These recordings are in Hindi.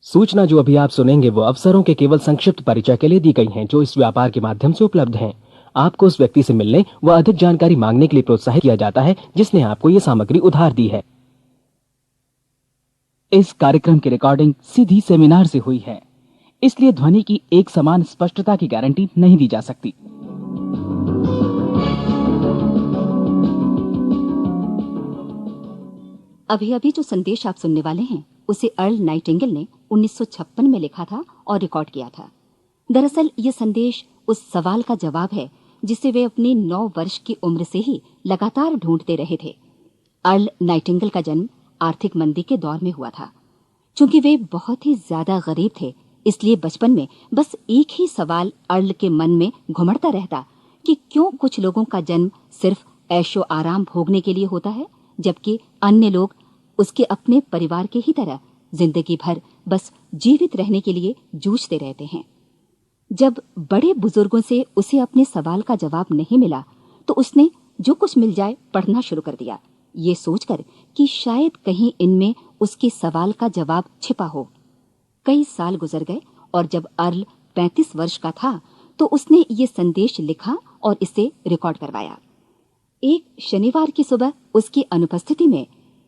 सूचना जो अभी आप सुनेंगे वो अवसरों के केवल संक्षिप्त परिचय के लिए दी गई हैं जो इस व्यापार के माध्यम से उपलब्ध हैं। आपको उस व्यक्ति से मिलने व अधिक जानकारी मांगने के लिए प्रोत्साहित किया जाता है जिसने आपको ये सामग्री उधार दी है। इस कार्यक्रम की रिकॉर्डिंग सीधी सेमिनार से हुई है, इसलिए ध्वनि की एक समान स्पष्टता की गारंटी नहीं दी जा सकती। अभी अभी जो संदेश आप सुनने वाले हैं उसे अर्ल नाइटिंगेल ने 1956 में लिखा था और रिकॉर्ड किया था। दरअसल ये संदेश उस सवाल का जवाब है जिसे वे अपनी 9 वर्ष की उम्र से ही लगातार ढूंढते रहे थे। अर्ल नाइटिंगेल का जन्म आर्थिक मंदी के दौर में हुआ था। चूंकि वे बहुत ही ज्यादा गरीब थे, इसलिए बचपन में बस एक ही सवाल अर्ल के मन में घुमड़ता रहता कि क्यों कुछ लोगों का जन्म सिर्फ ऐशो आराम भोगने के लिए होता है, जबकि अन्य लोग उसके अपने परिवार के ही तरह जिंदगी भर बस जीवित रहने के लिए जूझते रहते हैं। जब बड़े बुजुर्गों से उसे अपने सवाल का जवाब नहीं मिला तो उसने जो कुछ मिल जाए पढ़ना शुरू कर दिया, ये सोचकर कि शायद कहीं इनमें उसके सवाल का जवाब छिपा हो। कई साल गुजर गए और जब अर्ल 35 वर्ष का था तो उसने ये संदेश लिखा और इसे रिकॉर्ड करवाया। एक शनिवार की सुबह उसकी अनुपस्थिति में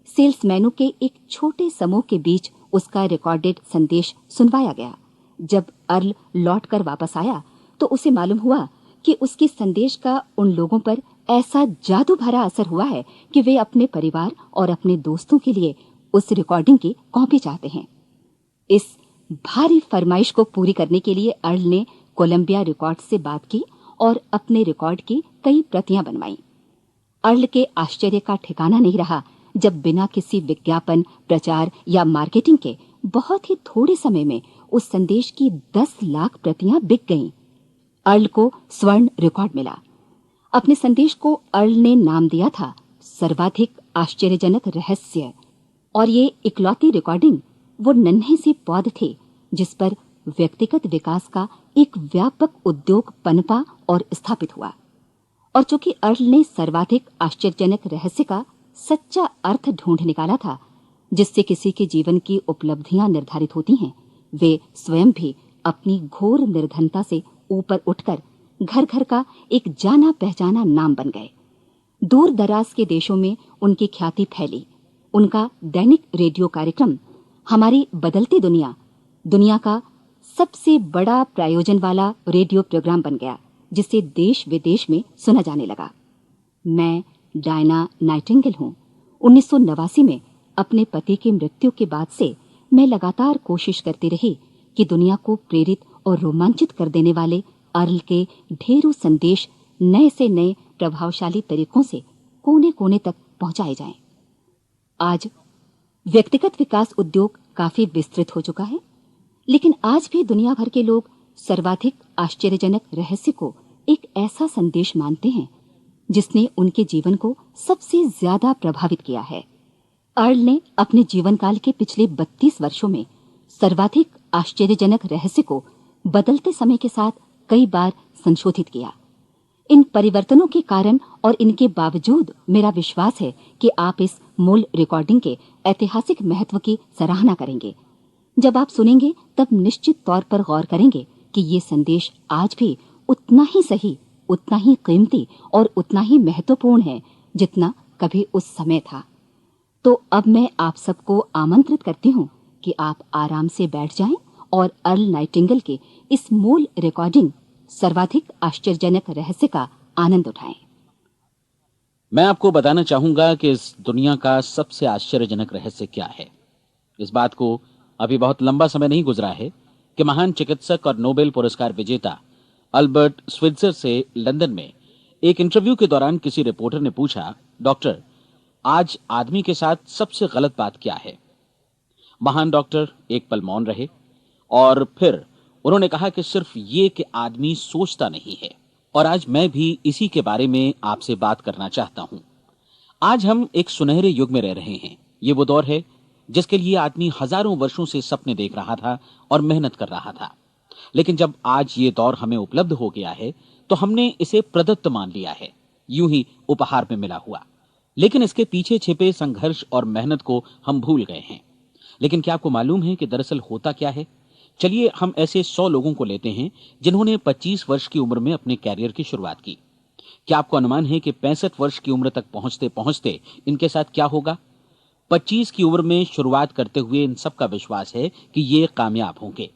सेल्समैनों के एक छोटे समूह के बीच उसका रिकॉर्डेड संदेश सुनवाया गया। जब अर्ल लौटकर वापस आया तो उसे मालूम हुआ कि उसके संदेश का उन लोगों पर ऐसा जादू भरा असर हुआ है कि वे अपने परिवार और अपने दोस्तों के लिए उस रिकॉर्डिंग की कॉपी चाहते हैं। इस भारी फरमाइश को पूरी करने के लिए अर्ल ने कोलंबिया रिकॉर्ड से बात की और अपने रिकॉर्ड की कई प्रतियां बनवाईं। अर्ल के आश्चर्य का ठिकाना नहीं रहा जब बिना किसी विज्ञापन, प्रचार या मार्केटिंग के बहुत ही थोड़े समय में उस संदेश की 10 लाख प्रतियां बिक गईं। अर्ल को स्वर्ण रिकॉर्ड मिला। अपने संदेश को अर्ल ने नाम दिया था सर्वाधिक आश्चर्यजनक रहस्य, और ये इकलौती रिकॉर्डिंग वो नन्हे से पौध थे जिस पर व्यक्तिगत विकास का एक व्यापक उद्योग पनपा और स्थापित हुआ। और चूंकि अर्ल ने सर्वाधिक आश्चर्यजनक रहस्य का सच्चा अर्थ ढूंढ निकाला था, जिससे किसी के जीवन की उपलब्धियां निर्धारित होती हैं, वे स्वयं भी अपनी घोर निर्धनता से ऊपर उठकर घर घर का एक जाना पहचाना नाम बन गए। दूर दराज के देशों में उनकी ख्याति फैली। उनका दैनिक रेडियो कार्यक्रम हमारी बदलती दुनिया का सबसे बड़ा प्रायोजन वाला रेडियो प्रोग्राम बन गया, जिसे देश विदेश में सुना जाने लगा। मैं डायना नाइटिंगेल हूँ। 1989 में अपने पति की मृत्यु के बाद से मैं लगातार कोशिश करती रही कि दुनिया को प्रेरित और रोमांचित कर देने वाले अर्ल के ढेरों संदेश नए से नए प्रभावशाली तरीकों से कोने कोने तक पहुंचाए जाएं। आज व्यक्तिगत विकास उद्योग काफी विस्तृत हो चुका है, लेकिन आज भी दुनिया भर के लोग सर्वाधिक आश्चर्यजनक रहस्य को एक ऐसा संदेश मानते हैं जिसने उनके जीवन को सबसे ज्यादा प्रभावित किया है। अर्ल ने अपने जीवन काल के पिछले 32 वर्षों में सर्वाधिक आश्चर्यजनक रहस्य को बदलते समय के साथ कई बार संशोधित किया। इन परिवर्तनों के कारण और इनके बावजूद मेरा विश्वास है कि आप इस मूल रिकॉर्डिंग के ऐतिहासिक महत्व की सराहना करेंगे। जब आप सुनेंगे तब निश्चित तौर पर गौर करेंगे कि ये संदेश आज भी उतना ही सही, उतना ही कीमती और उतना ही महत्वपूर्ण है जितना कभी उस समय था। तो अब मैं आप सबको आमंत्रित करती हूँ कि आप आराम से बैठ जाएं और अर्ल नाइटिंगेल के इस मूल रिकॉर्डिंग सर्वाधिक आश्चर्यजनक रहस्य का आनंद उठाएं। मैं आपको बताना चाहूंगा कि इस दुनिया का सबसे आश्चर्यजनक रहस्य क्या है। इस बात को अभी बहुत लंबा समय नहीं गुजरा है कि महान चिकित्सक और नोबेल पुरस्कार विजेता अल्बर्ट स्विट्जर से लंदन में एक इंटरव्यू के दौरान किसी रिपोर्टर ने पूछा, डॉक्टर, आज आदमी के साथ सबसे गलत बात क्या है? महान डॉक्टर एक पल मौन रहे और फिर उन्होंने कहा कि सिर्फ ये कि आदमी सोचता नहीं है। और आज मैं भी इसी के बारे में आपसे बात करना चाहता हूं। आज हम एक सुनहरे युग में रह रहे हैं। ये वो दौर है जिसके लिए आदमी हजारों वर्षों से सपने देख रहा था और मेहनत कर रहा था। लेकिन जब आज ये दौर हमें उपलब्ध हो गया है तो हमने इसे प्रदत्त मान लिया है, यूं ही उपहार में मिला हुआ। लेकिन इसके पीछे छिपे संघर्ष और मेहनत को हम भूल गए हैं। लेकिन क्या आपको मालूम है कि दरअसल होता क्या है? चलिए हम ऐसे 100 लोगों को लेते हैं जिन्होंने 25 वर्ष की उम्र में अपने कैरियर की शुरुआत की। क्या आपको अनुमान है कि 65 वर्ष की उम्र तक पहुंचते पहुंचते इनके साथ क्या होगा? 25 की उम्र में शुरुआत करते हुए इन सब का विश्वास है कि ये कामयाब होंगे।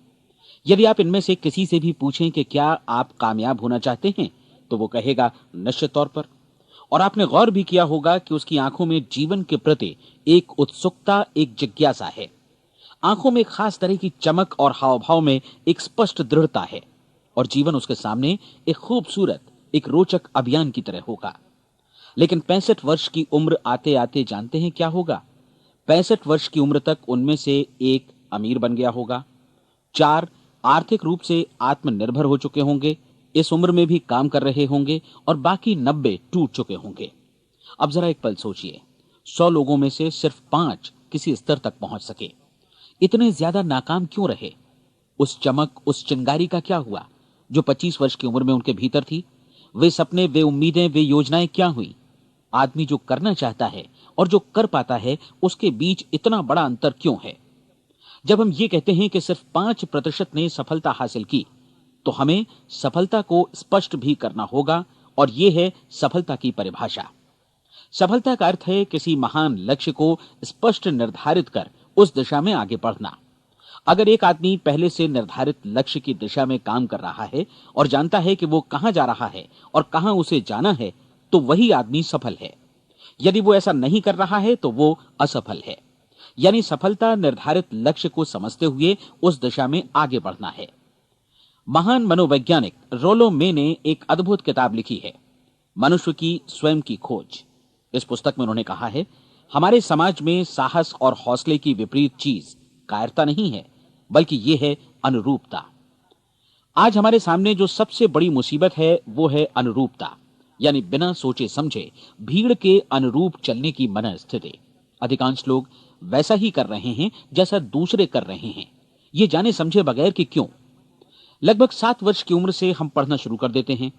यदि आप इनमें से किसी से भी पूछें कि क्या आप कामयाब होना चाहते हैं, तो वो कहेगा निश्चित तौर पर। और आपने गौर भी किया होगा कि उसकी आंखों में जीवन के प्रति एक उत्सुकता, एक जिज्ञासा है। आंखों में एक खास तरह की चमक और हाव भाव में एक स्पष्ट दृढ़ता है और जीवन उसके सामने एक खूबसूरत, एक रोचक अभियान की तरह होगा। लेकिन 65 वर्ष की उम्र आते आते जानते हैं क्या होगा? 65 वर्ष की उम्र तक उनमें से एक अमीर बन गया होगा, 4 आर्थिक रूप से आत्मनिर्भर हो चुके होंगे, इस उम्र में भी काम कर रहे होंगे और बाकी 90 टूट चुके होंगे। अब जरा एक पल सोचिए, 100 लोगों में से सिर्फ 5 किसी स्तर तक पहुंच सके। इतने ज्यादा नाकाम क्यों रहे? उस चमक, उस चिंगारी का क्या हुआ जो 25 वर्ष की उम्र में उनके भीतर थी? वे सपने, वे उम्मीदें, वे योजनाएं क्या हुई? आदमी जो करना चाहता है और जो कर पाता है, उसके बीच इतना बड़ा अंतर क्यों है? जब हम ये कहते हैं कि सिर्फ 5% ने सफलता हासिल की, तो हमें सफलता को स्पष्ट भी करना होगा और यह है सफलता की परिभाषा। सफलता का अर्थ है किसी महान लक्ष्य को स्पष्ट निर्धारित कर उस दिशा में आगे बढ़ना। अगर एक आदमी पहले से निर्धारित लक्ष्य की दिशा में काम कर रहा है और जानता है कि वो कहां जा रहा है और कहां उसे जाना है, तो वही आदमी सफल है। यदि वो ऐसा नहीं कर रहा है तो वो असफल है। यानी सफलता निर्धारित लक्ष्य को समझते हुए उस दिशा में आगे बढ़ना है। महान मनोवैज्ञानिक रोलो मे ने एक अद्भुत किताब लिखी है, मनुष्य की स्वयं की खोज। इस पुस्तक में उन्होंने कहा है, हमारे समाज में साहस और हौसले की विपरीत चीज कायरता नहीं है, बल्कि यह है अनुरूपता। आज हमारे सामने जो सबसे बड़ी मुसीबत है वो है अनुरूपता, यानी बिना सोचे समझे भीड़ के अनुरूप चलने की मनस्थिति। अधिकांश लोग वैसा ही कर रहे हैं जैसा दूसरे कर रहे हैं, ये जाने समझे बगैर कि क्यों। लगभग 7 वर्ष की उम्र से हम पढ़ना शुरू कर देते हैं,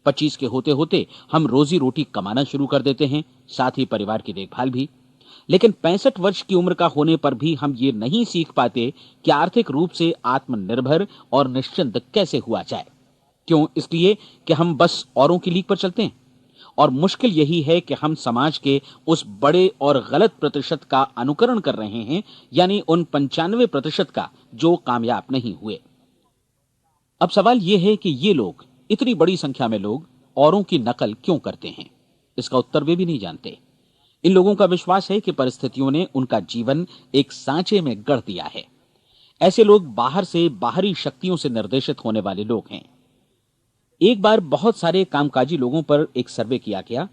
25 के होते होते हम रोजी रोटी कमाना शुरू कर देते हैं, साथ ही परिवार की देखभाल भी। लेकिन 65 वर्ष की उम्र का होने पर भी हम ये नहीं सीख पाते कि आर्थिक रूप से आत्मनिर्भर और निश्चिंत कैसे हुआ जाए। क्यों? इसलिए कि हम बस औरों की लीक पर चलते हैं। और मुश्किल यही है कि हम समाज के उस बड़े और गलत प्रतिशत का अनुकरण कर रहे हैं, यानी उन 95% का जो कामयाब नहीं हुए। अब सवाल यह है कि ये लोग, इतनी बड़ी संख्या में लोग, औरों की नकल क्यों करते हैं? इसका उत्तर वे भी नहीं जानते। इन लोगों का विश्वास है कि परिस्थितियों ने उनका जीवन एक सांचे में गढ़ दिया है। ऐसे लोग बाहर से, बाहरी शक्तियों से निर्देशित होने वाले लोग हैं। एक बार बहुत सारे कामकाजी लोगों पर एक सर्वे किया गया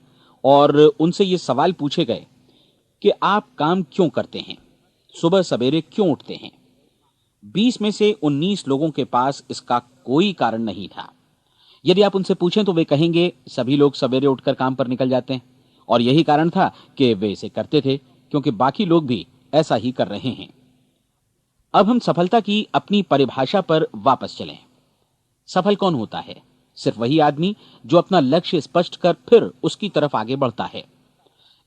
और उनसे ये सवाल पूछे गए कि आप काम क्यों करते हैं, सुबह सवेरे क्यों उठते हैं? 20 में से 19 लोगों के पास इसका कोई कारण नहीं था। यदि आप उनसे पूछें तो वे कहेंगे सभी लोग सवेरे उठकर काम पर निकल जाते हैं और यही कारण था कि वे इसे करते थे क्योंकि बाकी लोग भी ऐसा ही कर रहे हैं। अब हम सफलता की अपनी परिभाषा पर वापस चलें। सफल कौन होता है? सिर्फ वही आदमी जो अपना लक्ष्य स्पष्ट कर फिर उसकी तरफ आगे बढ़ता है।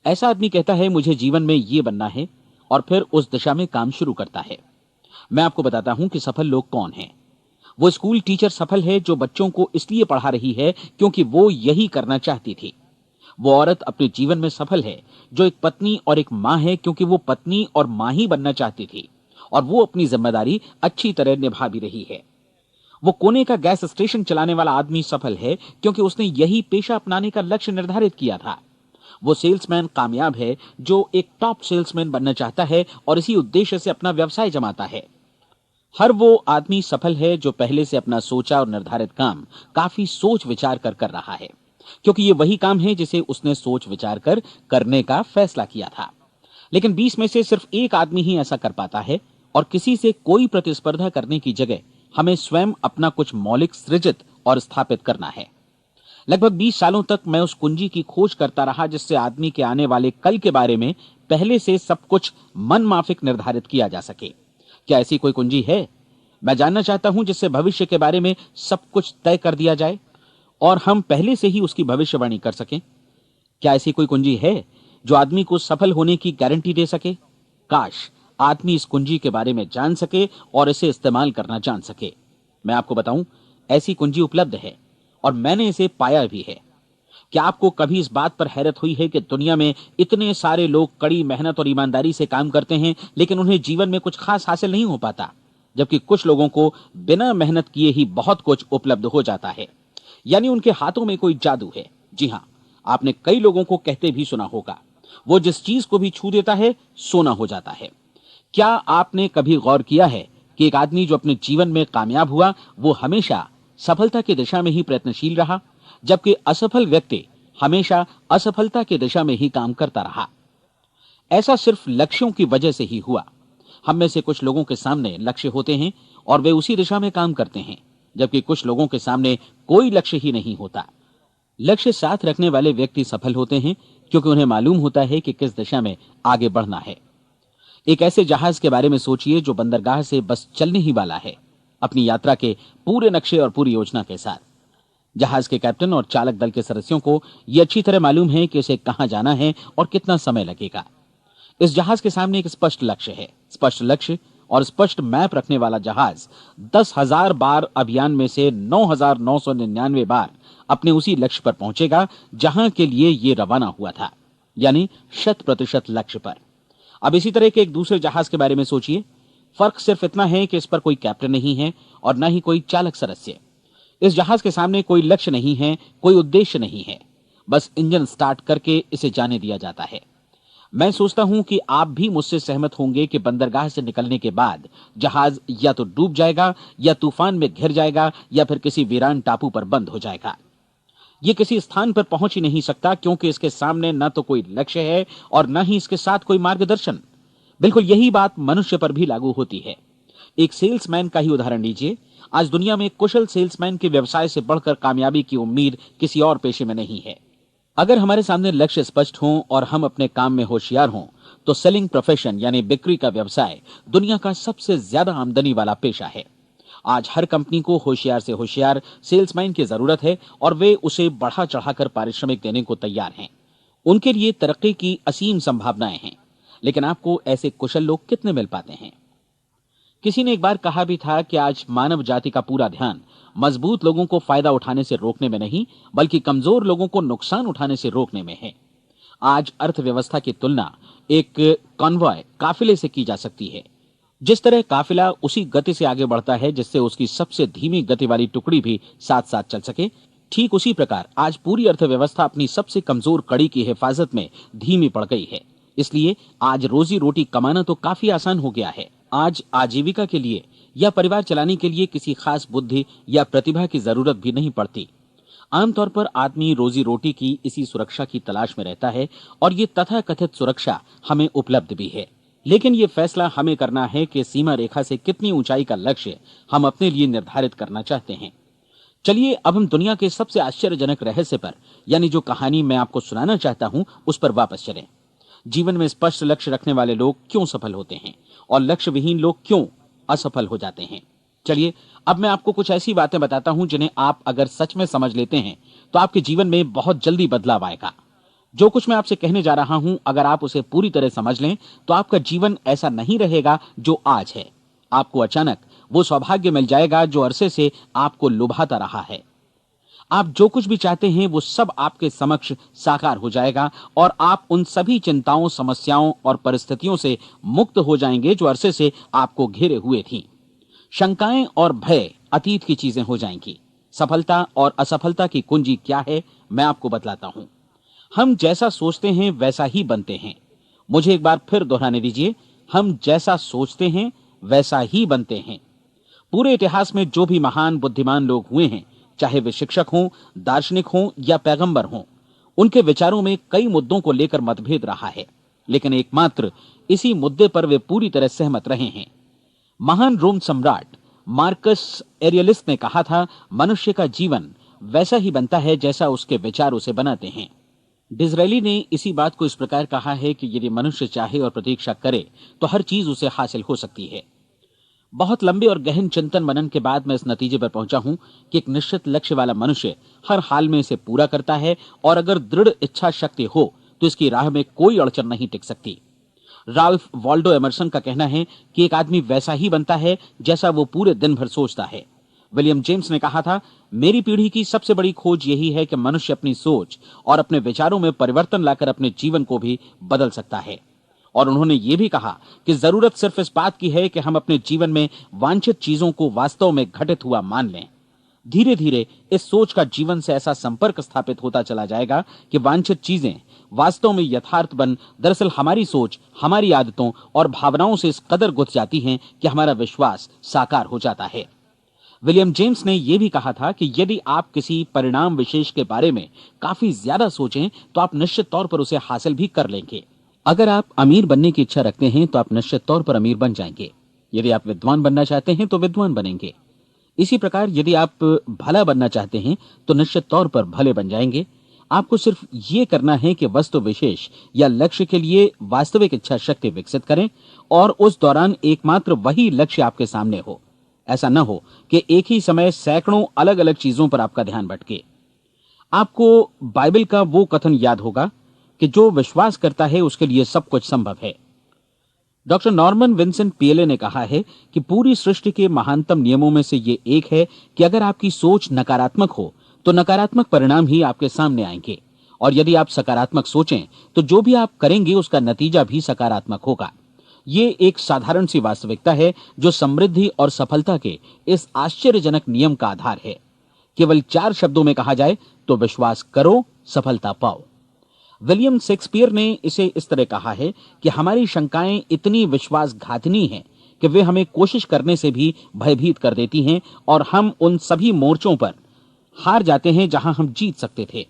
ऐसा आदमी कहता है मुझे जीवन में ये बनना है और फिर उस दिशा में काम शुरू करता है। मैं आपको बताता हूं कि सफल लोग कौन हैं। वो स्कूल टीचर सफल है जो बच्चों को इसलिए पढ़ा रही है क्योंकि वो यही करना चाहती थी। वो औरत अपने जीवन में सफल है जो एक पत्नी और एक मां है क्योंकि वो पत्नी और मां ही बनना चाहती थी और वो अपनी जिम्मेदारी अच्छी तरह निभा भी रही है। वो कोने का गैस स्टेशन चलाने वाला आदमी सफल है क्योंकि उसने यही पेशा अपनाने का लक्ष्य निर्धारित किया था। वो सेल्समैन कामयाब है जो एक टॉप सेल्समैन बनना चाहता है और इसी उद्देश्य से अपना व्यवसाय जमाता है। हर वो आदमी सफल है जो पहले से अपना सोचा और निर्धारित काम काफी सोच विचार कर रहा है, क्योंकि ये वही काम है जिसे उसने सोच विचार कर करने का फैसला किया था। लेकिन 20 में से सिर्फ एक आदमी ही ऐसा कर पाता है और किसी से कोई प्रतिस्पर्धा करने की जगह हमें स्वयं अपना कुछ मौलिक सृजित और स्थापित करना है। लगभग 20 सालों तक मैं उस कुंजी की खोज करता रहा जिससे आदमी के आने वाले कल के बारे में पहले से सब कुछ मन माफिक निर्धारित किया जा सके। क्या ऐसी कोई कुंजी है? मैं जानना चाहता हूं जिससे भविष्य के बारे में सब कुछ तय कर दिया जाए और हम पहले से ही उसकी भविष्यवाणी कर सकें। क्या ऐसी कोई कुंजी है जो आदमी को सफल होने की गारंटी दे सके? काश आदमी इस कुंजी के बारे में जान सके और इसे इस्तेमाल करना जान सके। मैं आपको बताऊं, ऐसी कुंजी उपलब्ध है और मैंने इसे पाया भी है। क्या आपको कभी इस बात पर हैरत हुई है कि दुनिया में इतने सारे लोग कड़ी मेहनत और ईमानदारी से काम करते हैं, लेकिन उन्हें जीवन में कुछ खास हासिल नहीं हो पाता, जबकि कुछ लोगों को बिना मेहनत किए ही बहुत कुछ उपलब्ध हो जाता है। यानी उनके हाथों में कोई जादू है। जी हां, आपने कई लोगों को कहते भी सुना होगा, वो जिस चीज को भी छू देता है सोना हो जाता है। क्या आपने कभी गौर किया है कि एक आदमी जो अपने जीवन में कामयाब हुआ, वो हमेशा सफलता की दिशा में ही प्रयत्नशील रहा, जबकि असफल व्यक्ति हमेशा असफलता की दिशा में ही काम करता रहा। ऐसा सिर्फ लक्ष्यों की वजह से ही हुआ। हम में से कुछ लोगों के सामने लक्ष्य होते हैं और वे उसी दिशा में काम करते हैं, जबकि कुछ लोगों के सामने कोई लक्ष्य ही नहीं होता। लक्ष्य साथ रखने वाले व्यक्ति सफल होते हैं क्योंकि उन्हें मालूम होता है कि किस दिशा में आगे बढ़ना है। एक ऐसे जहाज के बारे में सोचिए जो बंदरगाह से बस चलने ही वाला है, अपनी यात्रा के पूरे नक्शे और पूरी योजना के साथ। जहाज के कैप्टन और चालक दल के सदस्यों को यह अच्छी तरह मालूम है कि उसे कहां जाना है और कितना समय लगेगा। इस जहाज के सामने एक स्पष्ट लक्ष्य है। स्पष्ट लक्ष्य और स्पष्ट मैप रखने वाला जहाज 10,000 बार अभियान में से 9,999 बार अपने उसी लक्ष्य पर पहुंचेगा जहां के लिए ये रवाना हुआ था, यानी 100% लक्ष्य पर। अब इसी तरह के एक दूसरे जहाज के बारे में सोचिए। फर्क सिर्फ इतना है कि इस पर कोई कैप्टन नहीं है और न ही कोई चालक सदस्य। इस जहाज के सामने कोई लक्ष्य नहीं है, कोई उद्देश्य नहीं है, बस इंजन स्टार्ट करके इसे जाने दिया जाता है। मैं सोचता हूं कि आप भी मुझसे सहमत होंगे कि बंदरगाह से निकलने के बाद जहाज या तो डूब जाएगा, या तूफान में घिर जाएगा, या फिर किसी वीरान टापू पर बंद हो जाएगा। ये किसी स्थान पर पहुंच ही नहीं सकता क्योंकि इसके सामने न तो कोई लक्ष्य है और न ही इसके साथ कोई मार्गदर्शन। बिल्कुल यही बात मनुष्य पर भी लागू होती है। एक सेल्समैन का ही उदाहरण लीजिए। आज दुनिया में कुशल सेल्समैन के व्यवसाय से बढ़कर कामयाबी की उम्मीद किसी और पेशे में नहीं है। अगर हमारे सामने लक्ष्य स्पष्ट हों और हम अपने काम में होशियार हों, तो सेलिंग प्रोफेशन यानी बिक्री का व्यवसाय दुनिया का सबसे ज्यादा आमदनी वाला पेशा है। आज हर कंपनी को होशियार से होशियार सेल्समैन की जरूरत है और वे उसे बढ़ा चढ़ाकर पारिश्रमिक देने को तैयार हैं। उनके लिए तरक्की की असीम संभावनाएं हैं, लेकिन आपको ऐसे कुशल लोग कितने मिल पाते हैं? किसी ने एक बार कहा भी था कि आज मानव जाति का पूरा ध्यान मजबूत लोगों को फायदा उठाने से रोकने में नहीं, बल्कि कमजोर लोगों को नुकसान उठाने से रोकने में है। आज अर्थव्यवस्था की तुलना एक कॉन्वॉय काफिले से की जा सकती है। जिस तरह काफिला उसी गति से आगे बढ़ता है जिससे उसकी सबसे धीमी गति वाली टुकड़ी भी साथ साथ चल सके, ठीक उसी प्रकार आज पूरी अर्थव्यवस्था अपनी सबसे कमजोर कड़ी की हिफाजत में धीमी पड़ गई है। इसलिए आज रोजी रोटी कमाना तो काफी आसान हो गया है। आज आजीविका के लिए या परिवार चलाने के लिए किसी खास बुद्धि या प्रतिभा की जरूरत भी नहीं पड़ती। आमतौर पर आदमी रोजी रोटी की इसी सुरक्षा की तलाश में रहता है और ये तथाकथित सुरक्षा हमें उपलब्ध भी है। लेकिन ये फैसला हमें करना है कि सीमा रेखा से कितनी ऊंचाई का लक्ष्य हम अपने लिए निर्धारित करना चाहते हैं। चलिए अब हम दुनिया के सबसे आश्चर्यजनक रहस्य पर, यानी जो कहानी मैं आपको सुनाना चाहता हूं, उस पर वापस चलें। जीवन में स्पष्ट लक्ष्य रखने वाले लोग क्यों सफल होते हैं और लक्ष्य विहीन लोग क्यों असफल हो जाते हैं? चलिए अब मैं आपको कुछ ऐसी बातें बताता हूं जिन्हें आप अगर सच में समझ लेते हैं तो आपके जीवन में बहुत जल्दी बदलाव आएगा। जो कुछ मैं आपसे कहने जा रहा हूं, अगर आप उसे पूरी तरह समझ लें तो आपका जीवन ऐसा नहीं रहेगा जो आज है। आपको अचानक वो सौभाग्य मिल जाएगा जो अरसे से आपको लुभाता रहा है। आप जो कुछ भी चाहते हैं वो सब आपके समक्ष साकार हो जाएगा और आप उन सभी चिंताओं, समस्याओं और परिस्थितियों से मुक्त हो जाएंगे जो अरसे से आपको घेरे हुए थी। शंकाएं और भय अतीत की चीजें हो जाएंगी। सफलता और असफलता की कुंजी क्या है, मैं आपको बतलाता हूं। हम जैसा सोचते हैं वैसा ही बनते हैं। मुझे एक बार फिर दोहराने दीजिए, हम जैसा सोचते हैं वैसा ही बनते हैं। पूरे इतिहास में जो भी महान बुद्धिमान लोग हुए हैं, चाहे वे शिक्षक हों, दार्शनिक हों या पैगंबर हों, उनके विचारों में कई मुद्दों को लेकर मतभेद रहा है, लेकिन एकमात्र इसी मुद्दे पर वे पूरी तरह सहमत रहे हैं। महान रोम सम्राट मार्कस एरियलिस ने कहा था, मनुष्य का जीवन वैसा ही बनता है जैसा उसके विचार उसे बनाते हैं। डिज़रायली ने इसी बात को इस प्रकार कहा है कि यदि मनुष्य चाहे और प्रतीक्षा करे तो हर चीज उसे हासिल हो सकती है। बहुत लंबे और गहन चिंतन मनन के बाद मैं इस नतीजे पर पहुंचा हूं कि एक निश्चित लक्ष्य वाला मनुष्य हर हाल में इसे पूरा करता है और अगर दृढ़ इच्छा शक्ति हो तो इसकी राह में कोई अड़चन नहीं टिक सकती। राल्फ वॉल्डो एमर्सन का कहना है कि एक आदमी वैसा ही बनता है जैसा वो पूरे दिन भर सोचता है। विलियम जेम्स ने कहा था, मेरी पीढ़ी की सबसे बड़ी खोज यही है कि मनुष्य अपनी सोच और अपने विचारों में परिवर्तन लाकर अपने जीवन को भी बदल सकता है। और उन्होंने ये भी कहा कि जरूरत सिर्फ इस बात की है कि हम अपने जीवन में वांछित चीजों को वास्तव में घटित हुआ मान लें। धीरे धीरे इस सोच का जीवन से ऐसा संपर्क स्थापित होता चला जाएगा कि वांछित चीजें वास्तव में यथार्थ बन दरअसल हमारी सोच, हमारी आदतों और भावनाओं से इस कदर गुथ जाती हैं कि हमारा विश्वास साकार हो जाता है। विलियम जेम्स ने यह भी कहा था कि यदि आप किसी परिणाम विशेष के बारे में काफी ज्यादा सोचें तो आप निश्चित तौर पर उसे हासिल भी कर लेंगे। अगर आप अमीर बनने की इच्छा रखते हैं तो आप निश्चित तौर पर अमीर बन जाएंगे। यदि आप विद्वान बनना चाहते हैं तो विद्वान बनेंगे। इसी प्रकार यदि आप भला बनना चाहते हैं तो निश्चित तौर पर भले बन जाएंगे। आपको सिर्फ ये करना है कि वस्तु विशेष या लक्ष्य के लिए वास्तविक इच्छा शक्ति विकसित करें और उस दौरान एकमात्र वही लक्ष्य आपके सामने हो। ऐसा न हो कि एक ही समय सैकड़ों अलग अलग चीजों पर आपका ध्यान भटके। आपको बाइबल का वो कथन याद होगा कि जो विश्वास करता है उसके लिए सब कुछ संभव है। डॉक्टर नॉर्मन विंसेंट पीएले ने कहा है कि पूरी सृष्टि के महानतम नियमों में से ये एक है कि अगर आपकी सोच नकारात्मक हो तो नकारात्मक परिणाम ही आपके सामने आएंगे, और यदि आप सकारात्मक सोचें तो जो भी आप करेंगे उसका नतीजा भी सकारात्मक होगा। ये एक साधारण सी वास्तविकता है जो समृद्धि और सफलता के इस आश्चर्यजनक नियम का आधार है। केवल 4 शब्दों में कहा जाए तो विश्वास करो, सफलता पाओ। विलियम शेक्सपियर ने इसे इस तरह कहा है कि हमारी शंकाएं इतनी विश्वासघातिनी हैं कि वे हमें कोशिश करने से भी भयभीत कर देती हैं और हम उन सभी मोर्चों पर हार जाते हैं जहां हम जीत सकते थे।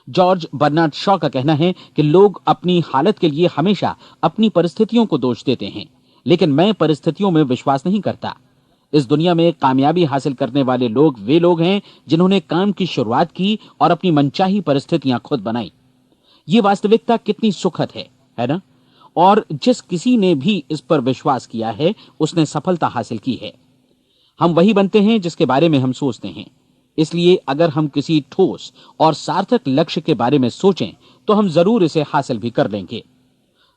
जॉर्ज बर्नार्ड शॉ का कहना है कि लोग अपनी हालत के लिए हमेशा अपनी परिस्थितियों को दोष देते हैं, लेकिन मैं परिस्थितियों में विश्वास नहीं करता। इस दुनिया में कामयाबी हासिल करने वाले लोग वे लोग हैं जिन्होंने काम की शुरुआत की और अपनी मनचाही परिस्थितियां खुद बनाई। ये वास्तविकता कितनी सुखद है ना? और जिस किसी ने भी इस पर विश्वास किया है उसने सफलता हासिल की है। हम वही बनते हैं जिसके बारे में हम सोचते हैं। इसलिए अगर हम किसी ठोस और सार्थक लक्ष्य के बारे में सोचें तो हम जरूर इसे हासिल भी कर लेंगे।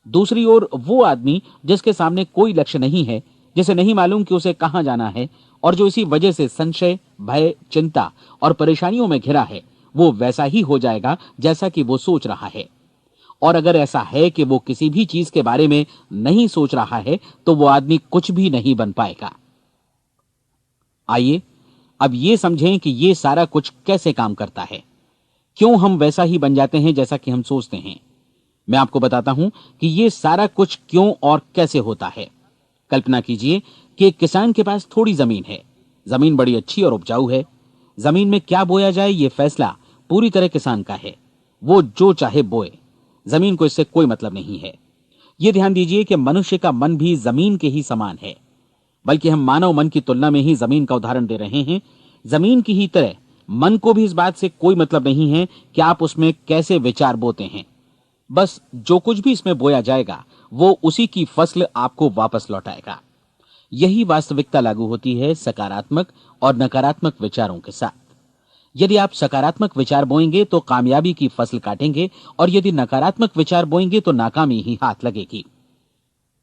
दूसरी ओर वो आदमी जिसके सामने कोई लक्ष्य नहीं है, जिसे नहीं मालूम कि उसे कहां जाना है और जो इसी वजह से संशय, भय, चिंता और परेशानियों में घिरा है, वो वैसा ही हो जाएगा जैसा कि वो सोच रहा है। और अगर ऐसा है कि वो किसी भी चीज के बारे में नहीं सोच रहा है तो वो आदमी कुछ भी नहीं बन पाएगा। आइए अब ये समझें कि ये सारा कुछ कैसे काम करता है, क्यों हम वैसा ही बन जाते हैं जैसा कि हम सोचते हैं। मैं आपको बताता हूं कि ये सारा कुछ क्यों और कैसे होता है। कल्पना कीजिए कि एक किसान के पास थोड़ी जमीन है। जमीन बड़ी अच्छी और उपजाऊ है। जमीन में क्या बोया जाए ये फैसला पूरी तरह किसान का है। वो जो चाहे बोए, जमीन को इससे कोई मतलब नहीं है। ये ध्यान दीजिए कि मनुष्य का मन भी जमीन के ही समान है, बल्कि हम मानव मन की तुलना में ही जमीन का उदाहरण दे रहे हैं। जमीन की ही तरह मन को भी इस बात से कोई मतलब नहीं है कि आप उसमें कैसे विचार बोते हैं। बस जो कुछ भी इसमें बोया जाएगा वो उसी की फसल आपको वापस लौटाएगा। यही वास्तविकता लागू होती है सकारात्मक और नकारात्मक विचारों के साथ। यदि आप सकारात्मक विचार बोएंगे तो कामयाबी की फसल काटेंगे, और यदि नकारात्मक विचार बोएंगे तो नाकामी ही हाथ लगेगी।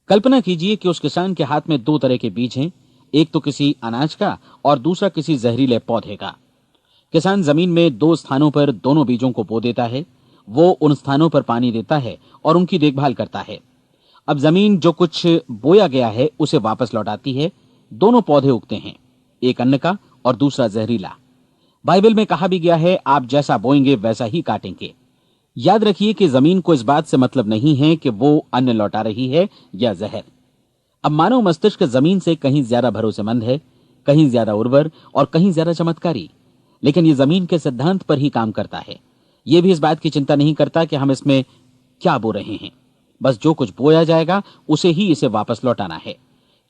कल्पना कीजिए कि उस किसान के हाथ में 2 तरह के बीज हैं, एक तो किसी अनाज का और दूसरा किसी जहरीले पौधे का। किसान जमीन में 2 स्थानों पर दोनों बीजों को बो देता है। वो उन स्थानों पर पानी देता है और उनकी देखभाल करता है। अब जमीन जो कुछ बोया गया है उसे वापस लौटाती है। दोनों पौधे उगते हैं, एक अन्न का और दूसरा जहरीला। बाइबल में कहा भी गया है, आप जैसा बोएंगे वैसा ही काटेंगे। याद रखिए कि जमीन को इस बात से मतलब नहीं है कि वो अन्न लौटा रही है या जहर। अब मानव मस्तिष्क जमीन से कहीं ज्यादा भरोसेमंद है, कहीं ज्यादा उर्वर और कहीं ज्यादा चमत्कारी, लेकिन ये जमीन के सिद्धांत पर ही काम करता है। ये भी इस बात की चिंता नहीं करता कि हम इसमें क्या बो रहे हैं। बस जो कुछ बोया जाएगा उसे ही इसे वापस लौटाना है,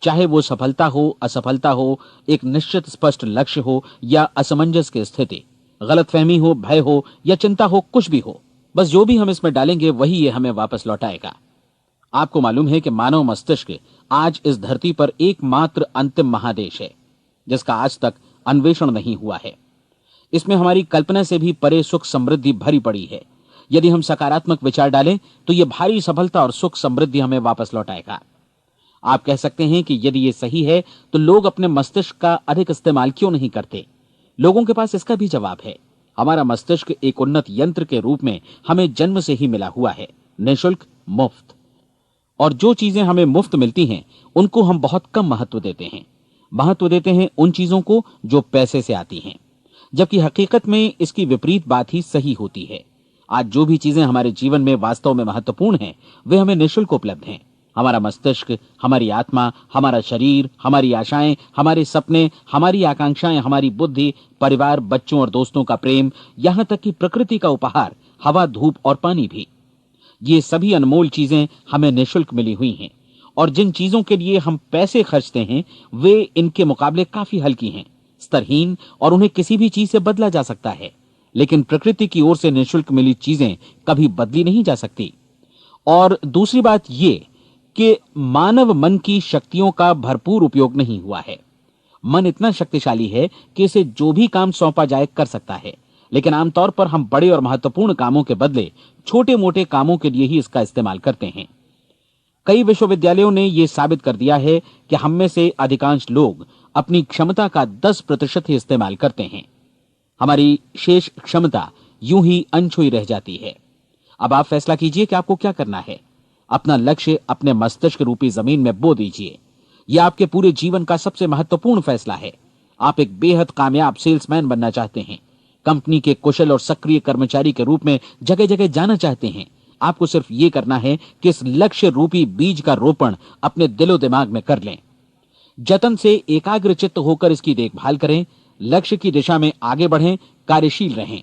चाहे वो सफलता हो, असफलता हो, एक निश्चित स्पष्ट लक्ष्य हो या असमंजस की स्थिति, गलतफहमी हो, भय हो या चिंता हो, कुछ भी हो। बस जो भी हम इसमें डालेंगे वही ये हमें वापस लौटाएगा। आपको मालूम है कि मानव मस्तिष्क आज इस धरती पर एकमात्र अंतिम महादेश है जिसका आज तक अन्वेषण नहीं हुआ है। इसमें हमारी कल्पना से भी परे सुख समृद्धि भरी पड़ी है। यदि हम सकारात्मक विचार डालें तो यह भारी सफलता और सुख समृद्धि हमें वापस लौटाएगा। आप कह सकते हैं कि यदि ये सही है तो लोग अपने मस्तिष्क का अधिक इस्तेमाल क्यों नहीं करते? लोगों के पास इसका भी जवाब है। हमारा मस्तिष्क एक उन्नत यंत्र के रूप में हमें जन्म से ही मिला हुआ है, निःशुल्क, मुफ्त। और जो चीजें हमें मुफ्त मिलती हैं उनको हम बहुत कम महत्व देते हैं। महत्व देते हैं उन चीजों को जो पैसे से आती हैं, जबकि हकीकत में इसकी विपरीत बात ही सही होती है। आज जो भी चीजें हमारे जीवन में वास्तव में महत्वपूर्ण हैं वे हमें निःशुल्क उपलब्ध हैं। हमारा मस्तिष्क, हमारी आत्मा, हमारा शरीर, हमारी आशाएं, हमारे सपने, हमारी आकांक्षाएं, हमारी बुद्धि, परिवार, बच्चों और दोस्तों का प्रेम, यहां तक कि प्रकृति का उपहार, हवा, धूप और पानी भी, ये सभी अनमोल चीजें हमें निःशुल्क मिली हुई हैं। और जिन चीजों के लिए हम पैसे खर्चते हैं वे इनके मुकाबले काफी हल्की हैं, स्तरहीन, और उन्हें किसी भी चीज से बदला जा सकता है। लेकिन प्रकृति की ओर से निःशुल्क मिली चीजें कभी बदली नहीं जा सकती। और दूसरी बात ये कि मानव मन की शक्तियों का भरपूर उपयोग नहीं हुआ है। मन इतना शक्तिशाली है कि इसे जो भी काम सौंपा जाए कर सकता है, लेकिन आमतौर पर हम बड़े और महत्वपूर्ण कामों के बदले छोटे मोटे कामों के लिए ही इसका इस्तेमाल करते हैं। कई विश्वविद्यालयों ने यह साबित कर दिया है कि हम में से अधिकांश लोग अपनी क्षमता का 10% ही इस्तेमाल करते हैं। हमारी शेष क्षमता यूं ही अनछुई रह जाती है। अब आप फैसला कीजिए कि आपको क्या करना है। अपना लक्ष्य अपने मस्तिष्क रूपी जमीन में बो दीजिए। यह आपके पूरे जीवन का सबसे महत्वपूर्ण फैसला है। आप एक बेहद कामयाब सेल्समैन बनना चाहते हैं, कंपनी के कुशल और सक्रिय कर्मचारी के रूप में जगह जगह जाना चाहते हैं। आपको सिर्फ ये करना है कि इस लक्ष्य रूपी बीज का रोपण अपने दिलो दिमाग में कर लें। जतन से एकाग्रचित्त होकर इसकी देखभाल करें, लक्ष्य की दिशा में आगे बढ़ें, कार्यशील रहें,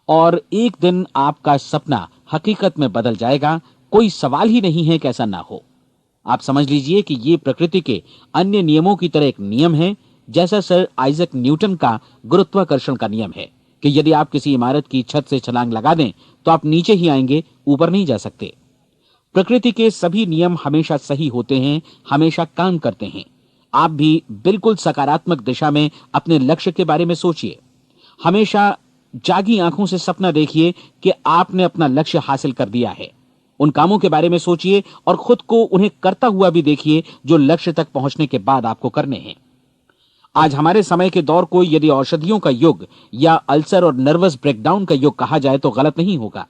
और एक दिन आपका सपना हकीकत में बदल जाएगा। कोई सवाल ही नहीं है कि ऐसा ना हो। आप समझ लीजिए कि ये प्रकृति के अन्य नियमों की तरह एक नियम है, जैसा सर आइजक न्यूटन का गुरुत्वाकर्षण का नियम है कि यदि आप किसी इमारत की छत से छलांग लगा दें तो आप नीचे ही आएंगे, ऊपर नहीं जा सकते। प्रकृति के सभी नियम हमेशा सही होते हैं, हमेशा काम करते हैं। आप भी बिल्कुल सकारात्मक दिशा में अपने लक्ष्य के बारे में सोचिए। हमेशा जागी आंखों से सपना देखिए कि आपने अपना लक्ष्य हासिल कर दिया है। उन कामों के बारे में सोचिए और खुद को उन्हें करता हुआ भी देखिए जो लक्ष्य तक पहुंचने के बाद आपको करने हैं। आज हमारे समय के दौर को यदि औषधियों का युग या अल्सर और नर्वस ब्रेकडाउन का युग कहा जाए तो गलत नहीं होगा।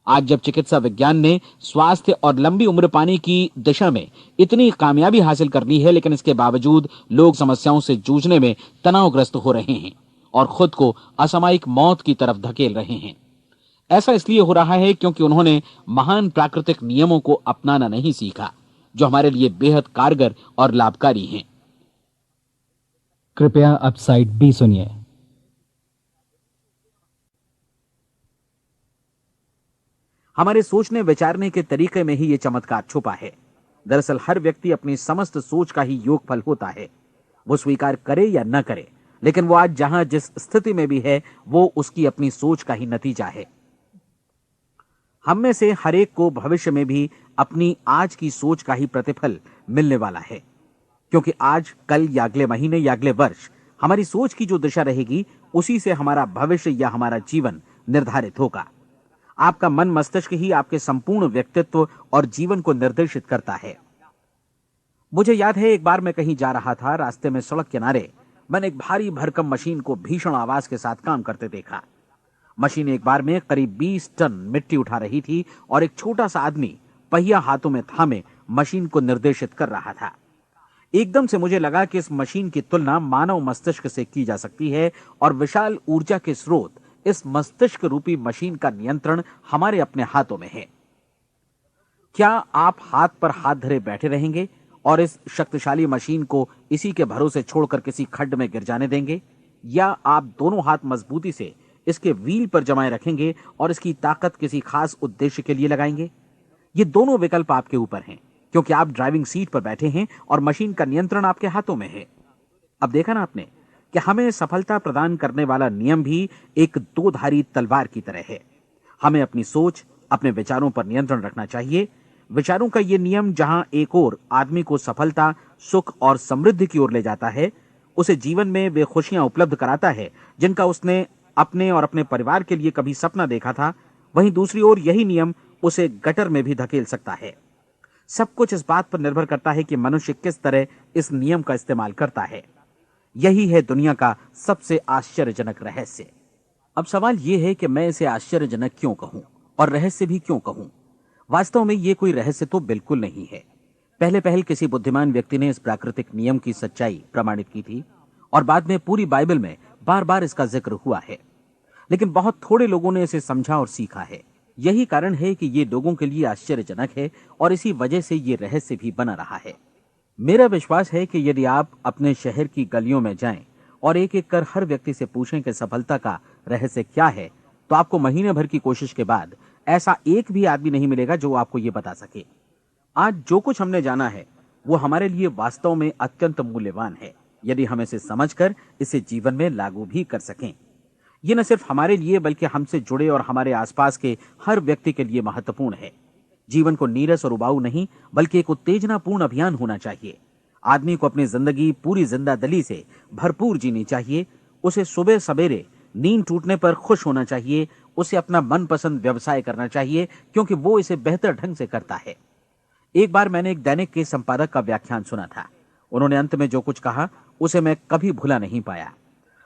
आज जब चिकित्सा विज्ञान ने स्वास्थ्य और लंबी उम्र पाने की दिशा में इतनी कामयाबी हासिल कर ली है, लेकिन इसके बावजूद लोग समस्याओं से जूझने में तनावग्रस्त हो रहे हैं और खुद को असामयिक मौत की तरफ धकेल रहे हैं। ऐसा इसलिए हो रहा है क्योंकि उन्होंने महान प्राकृतिक नियमों को अपनाना नहीं सीखा, जो हमारे लिए बेहद कारगर और लाभकारी हैं। कृपया अब साइड बी सुनिए। हमारे सोचने विचारने के तरीके में ही ये चमत्कार छुपा है। दरअसल हर व्यक्ति अपनी समस्त सोच का ही योगफल होता है, वो स्वीकार करे या न करे, लेकिन वो आज जहां जिस स्थिति में भी है वो उसकी अपनी सोच का ही नतीजा है। हम में से हर एक को भविष्य में भी अपनी आज की सोच का ही प्रतिफल मिलने वाला है, क्योंकि आज, कल या अगले महीने या अगले वर्ष हमारी सोच की जो दिशा रहेगी उसी से हमारा भविष्य या हमारा जीवन निर्धारित होगा। आपका मन मस्तिष्क ही आपके संपूर्ण व्यक्तित्व और जीवन को निर्देशित करता है। मुझे याद है एक बार मैं कहीं जा रहा था, रास्ते में सड़क किनारे मैंने एक भारी भरकम मशीन को भीषण आवाज के साथ काम करते देखा। मशीन एक बार में करीब 20 टन मिट्टी उठा रही थी और एक छोटा सा आदमी पहिया हाथों में थामे मशीन को निर्देशित कर रहा था। एकदम से मुझे लगा कि इस मशीन की तुलना मानव मस्तिष्क से की जा सकती है और विशाल ऊर्जा के स्रोत इस मस्तिष्क रूपी मशीन का नियंत्रण हमारे अपने हाथों में है। क्या आप हाथ पर हाथ धरे बैठे रहेंगे और इस शक्तिशाली मशीन को इसी के भरोसे छोड़कर किसी खड्ड में गिर जाने देंगे, या आप दोनों हाथ मजबूती से इसके व्हील पर जमाए रखेंगे और इसकी ताकत किसी खास उद्देश्य के लिए लगाएंगे? ये दोनों विकल्प आपके ऊपर हैं, क्योंकि आप ड्राइविंग सीट पर बैठे हैं और मशीन का नियंत्रण आपके हाथों में है। अब देखा ना आपने कि हमें सफलता प्रदान करने वाला नियम भी एक दो-धारी तलवार की तरह है। हमें अपनी सोच, अपने विचारों पर नियंत्रण रखना चाहिए। विचारों का यह नियम जहां एक ओर आदमी को सफलता, सुख और समृद्धि की ओर ले जाता है, उसे जीवन में वे खुशियां उपलब्ध कराता है जिनका उसने अपने और अपने परिवार के लिए कभी सपना देखा था, वहीं दूसरी ओर यही नियम उसे गटर में भी धकेल सकता है। सब कुछ इस बात पर निर्भर करता है कि मनुष्य किस तरह इस नियम का इस्तेमाल करता है। यही है दुनिया का सबसे आश्चर्यजनक रहस्य। अब सवाल यह है कि मैं इसे आश्चर्यजनक क्यों कहूं और रहस्य भी क्यों कहूं। वास्तव में यह कोई रहस्य तो बिल्कुल नहीं है। पहले पहल किसी बुद्धिमान व्यक्ति ने इस प्राकृतिक नियम की सच्चाई प्रमाणित की थी और बाद में पूरी बाइबल में बार बार इसका जिक्र हुआ है, लेकिन बहुत थोड़े लोगों ने इसे समझा और सीखा है। यही कारण है कि ये लोगों के लिए आश्चर्यजनक है और इसी वजह से ये रहस्य भी बना रहा है। मेरा विश्वास है कि यदि आप अपने शहर की गलियों में जाएं और एक एक कर हर व्यक्ति से पूछें कि सफलता का रहस्य क्या है, तो आपको महीने भर की कोशिश के बाद ऐसा एक भी आदमी नहीं मिलेगा जो आपको ये बता सके। आज जो कुछ हमने जाना है वो हमारे लिए वास्तव में अत्यंत मूल्यवान है, यदि हम इसे समझकर इसे जीवन में लागू भी कर सकें। ये न सिर्फ हमारे लिए बल्कि हमसे जुड़े और हमारे आसपास के हर व्यक्ति के लिए महत्वपूर्ण है। जीवन को नीरस और उबाऊ नहीं बल्कि एक उत्तेजनापूर्ण अभियान होना चाहिए। आदमी को अपनी जिंदगी पूरी जिंदादिली से भरपूर जीनी चाहिए। उसे सुबह सवेरे नींद टूटने पर खुश होना चाहिए। उसे अपना मनपसंद व्यवसाय करना चाहिए क्योंकि वो इसे बेहतर ढंग से करता है। एक बार मैंने एक दैनिक के संपादक का व्याख्यान सुना था। उन्होंने अंत में जो कुछ कहा उसे मैं कभी भुला नहीं पाया।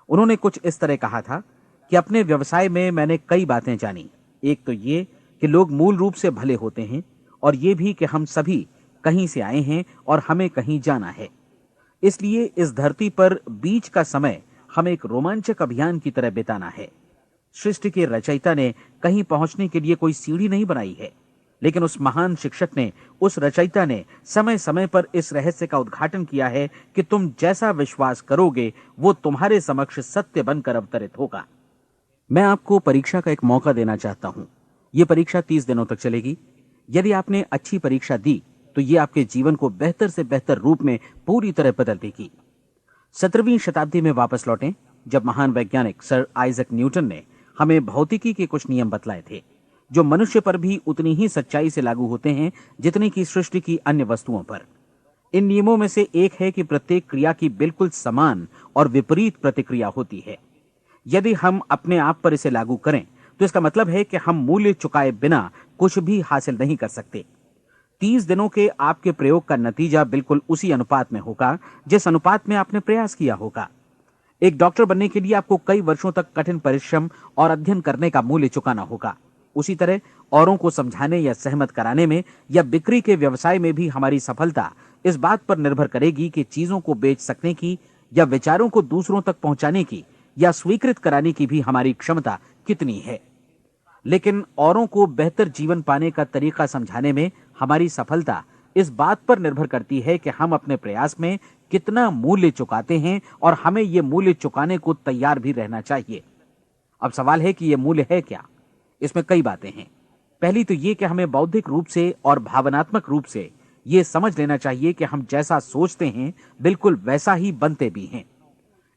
उन्होंने कुछ इस तरह कहा था कि अपने व्यवसाय में मैंने कई बातें जानी। एक तो ये कि लोग मूल रूप से भले होते हैं और ये भी कि हम सभी कहीं से आए हैं और हमें कहीं जाना है। इसलिए इस धरती पर बीच का समय हमें एक रोमांचक अभियान की तरह बिताना है। सृष्टि के रचयिता ने कहीं पहुंचने के लिए कोई सीढ़ी नहीं बनाई है, लेकिन उस महान शिक्षक ने, उस रचयिता ने समय समय पर इस रहस्य का उद्घाटन किया है कि तुम जैसा विश्वास करोगे वो तुम्हारे समक्ष सत्य बनकर अवतरित होगा। मैं आपको परीक्षा का एक मौका देना चाहता हूं। यह परीक्षा 30 दिनों तक चलेगी। यदि आपने अच्छी परीक्षा दी तो ये आपके जीवन को बेहतर से बेहतर रूप में पूरी तरह बदल देगी। 17वीं शताब्दी में वापस लौटें, जब महान वैज्ञानिक सर आइजक न्यूटन ने हमें भौतिकी के कुछ नियम बतलाए थे, जो मनुष्य पर भी उतनी ही सच्चाई से लागू होते हैं जितनी की सृष्टि की अन्य वस्तुओं पर। इन नियमों में से एक है कि प्रत्येक क्रिया की बिल्कुल समान और विपरीत प्रतिक्रिया होती है। यदि हम अपने आप पर इसे लागू करें तो इसका मतलब है कि हम मूल्य चुकाए बिना कुछ भी हासिल नहीं कर सकते। 30 दिनों के आपके प्रयोग का नतीजा बिल्कुल उसी अनुपात में होगा जिस अनुपात में आपने प्रयास किया होगा। एक डॉक्टर बनने के लिए आपको कई वर्षों तक कठिन परिश्रम और अध्ययन करने का मूल्य चुकाना होगा। उसी तरह औरों को समझाने या सहमत कराने में या बिक्री के व्यवसाय में भी हमारी सफलता इस बात पर निर्भर करेगी कि चीजों को बेच सकने की या विचारों को दूसरों तक पहुंचाने की या स्वीकृत कराने की भी हमारी क्षमता कितनी है। लेकिन औरों को बेहतर जीवन पाने का तरीका समझाने में हमारी सफलता इस बात पर निर्भर करती है कि हम अपने प्रयास में कितना मूल्य चुकाते हैं और हमें यह मूल्य चुकाने को तैयार भी रहना चाहिए। अब सवाल है कि यह मूल्य है क्या? इसमें कई बातें हैं। पहली तो यह कि हमें बौद्धिक रूप से और भावनात्मक रूप से यह समझ लेना चाहिए कि हम जैसा सोचते हैं बिल्कुल वैसा ही बनते भी हैं।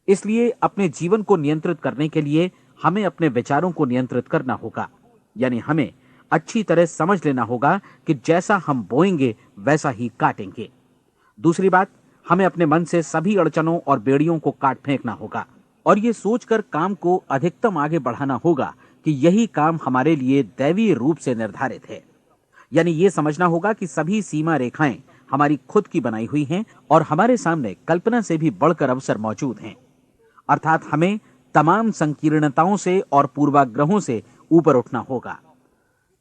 इसलिए अपने जीवन को नियंत्रित करने के लिए हमें अपने विचारों को नियंत्रित करना होगा। यानी हमें अच्छी तरह समझ लेना होगा कि जैसा हम बोएंगे वैसा ही काटेंगे। दूसरी बात, हमें अपने मन से सभी अड़चनों और बेड़ियों को काट फेंकना होगा और ये सोचकर काम को अधिकतम आगे बढ़ाना होगा कि यही काम हमारे लिए दैवीय रूप से निर्धारित है। यानी ये समझना होगा कि सभी सीमा रेखाएं हमारी खुद की बनाई हुई हैं और हमारे सामने कल्पना से भी बढ़कर अवसर मौजूद हैं। अर्थात हमें तमाम संकीर्णताओं से और पूर्वाग्रहों से ऊपर उठना होगा।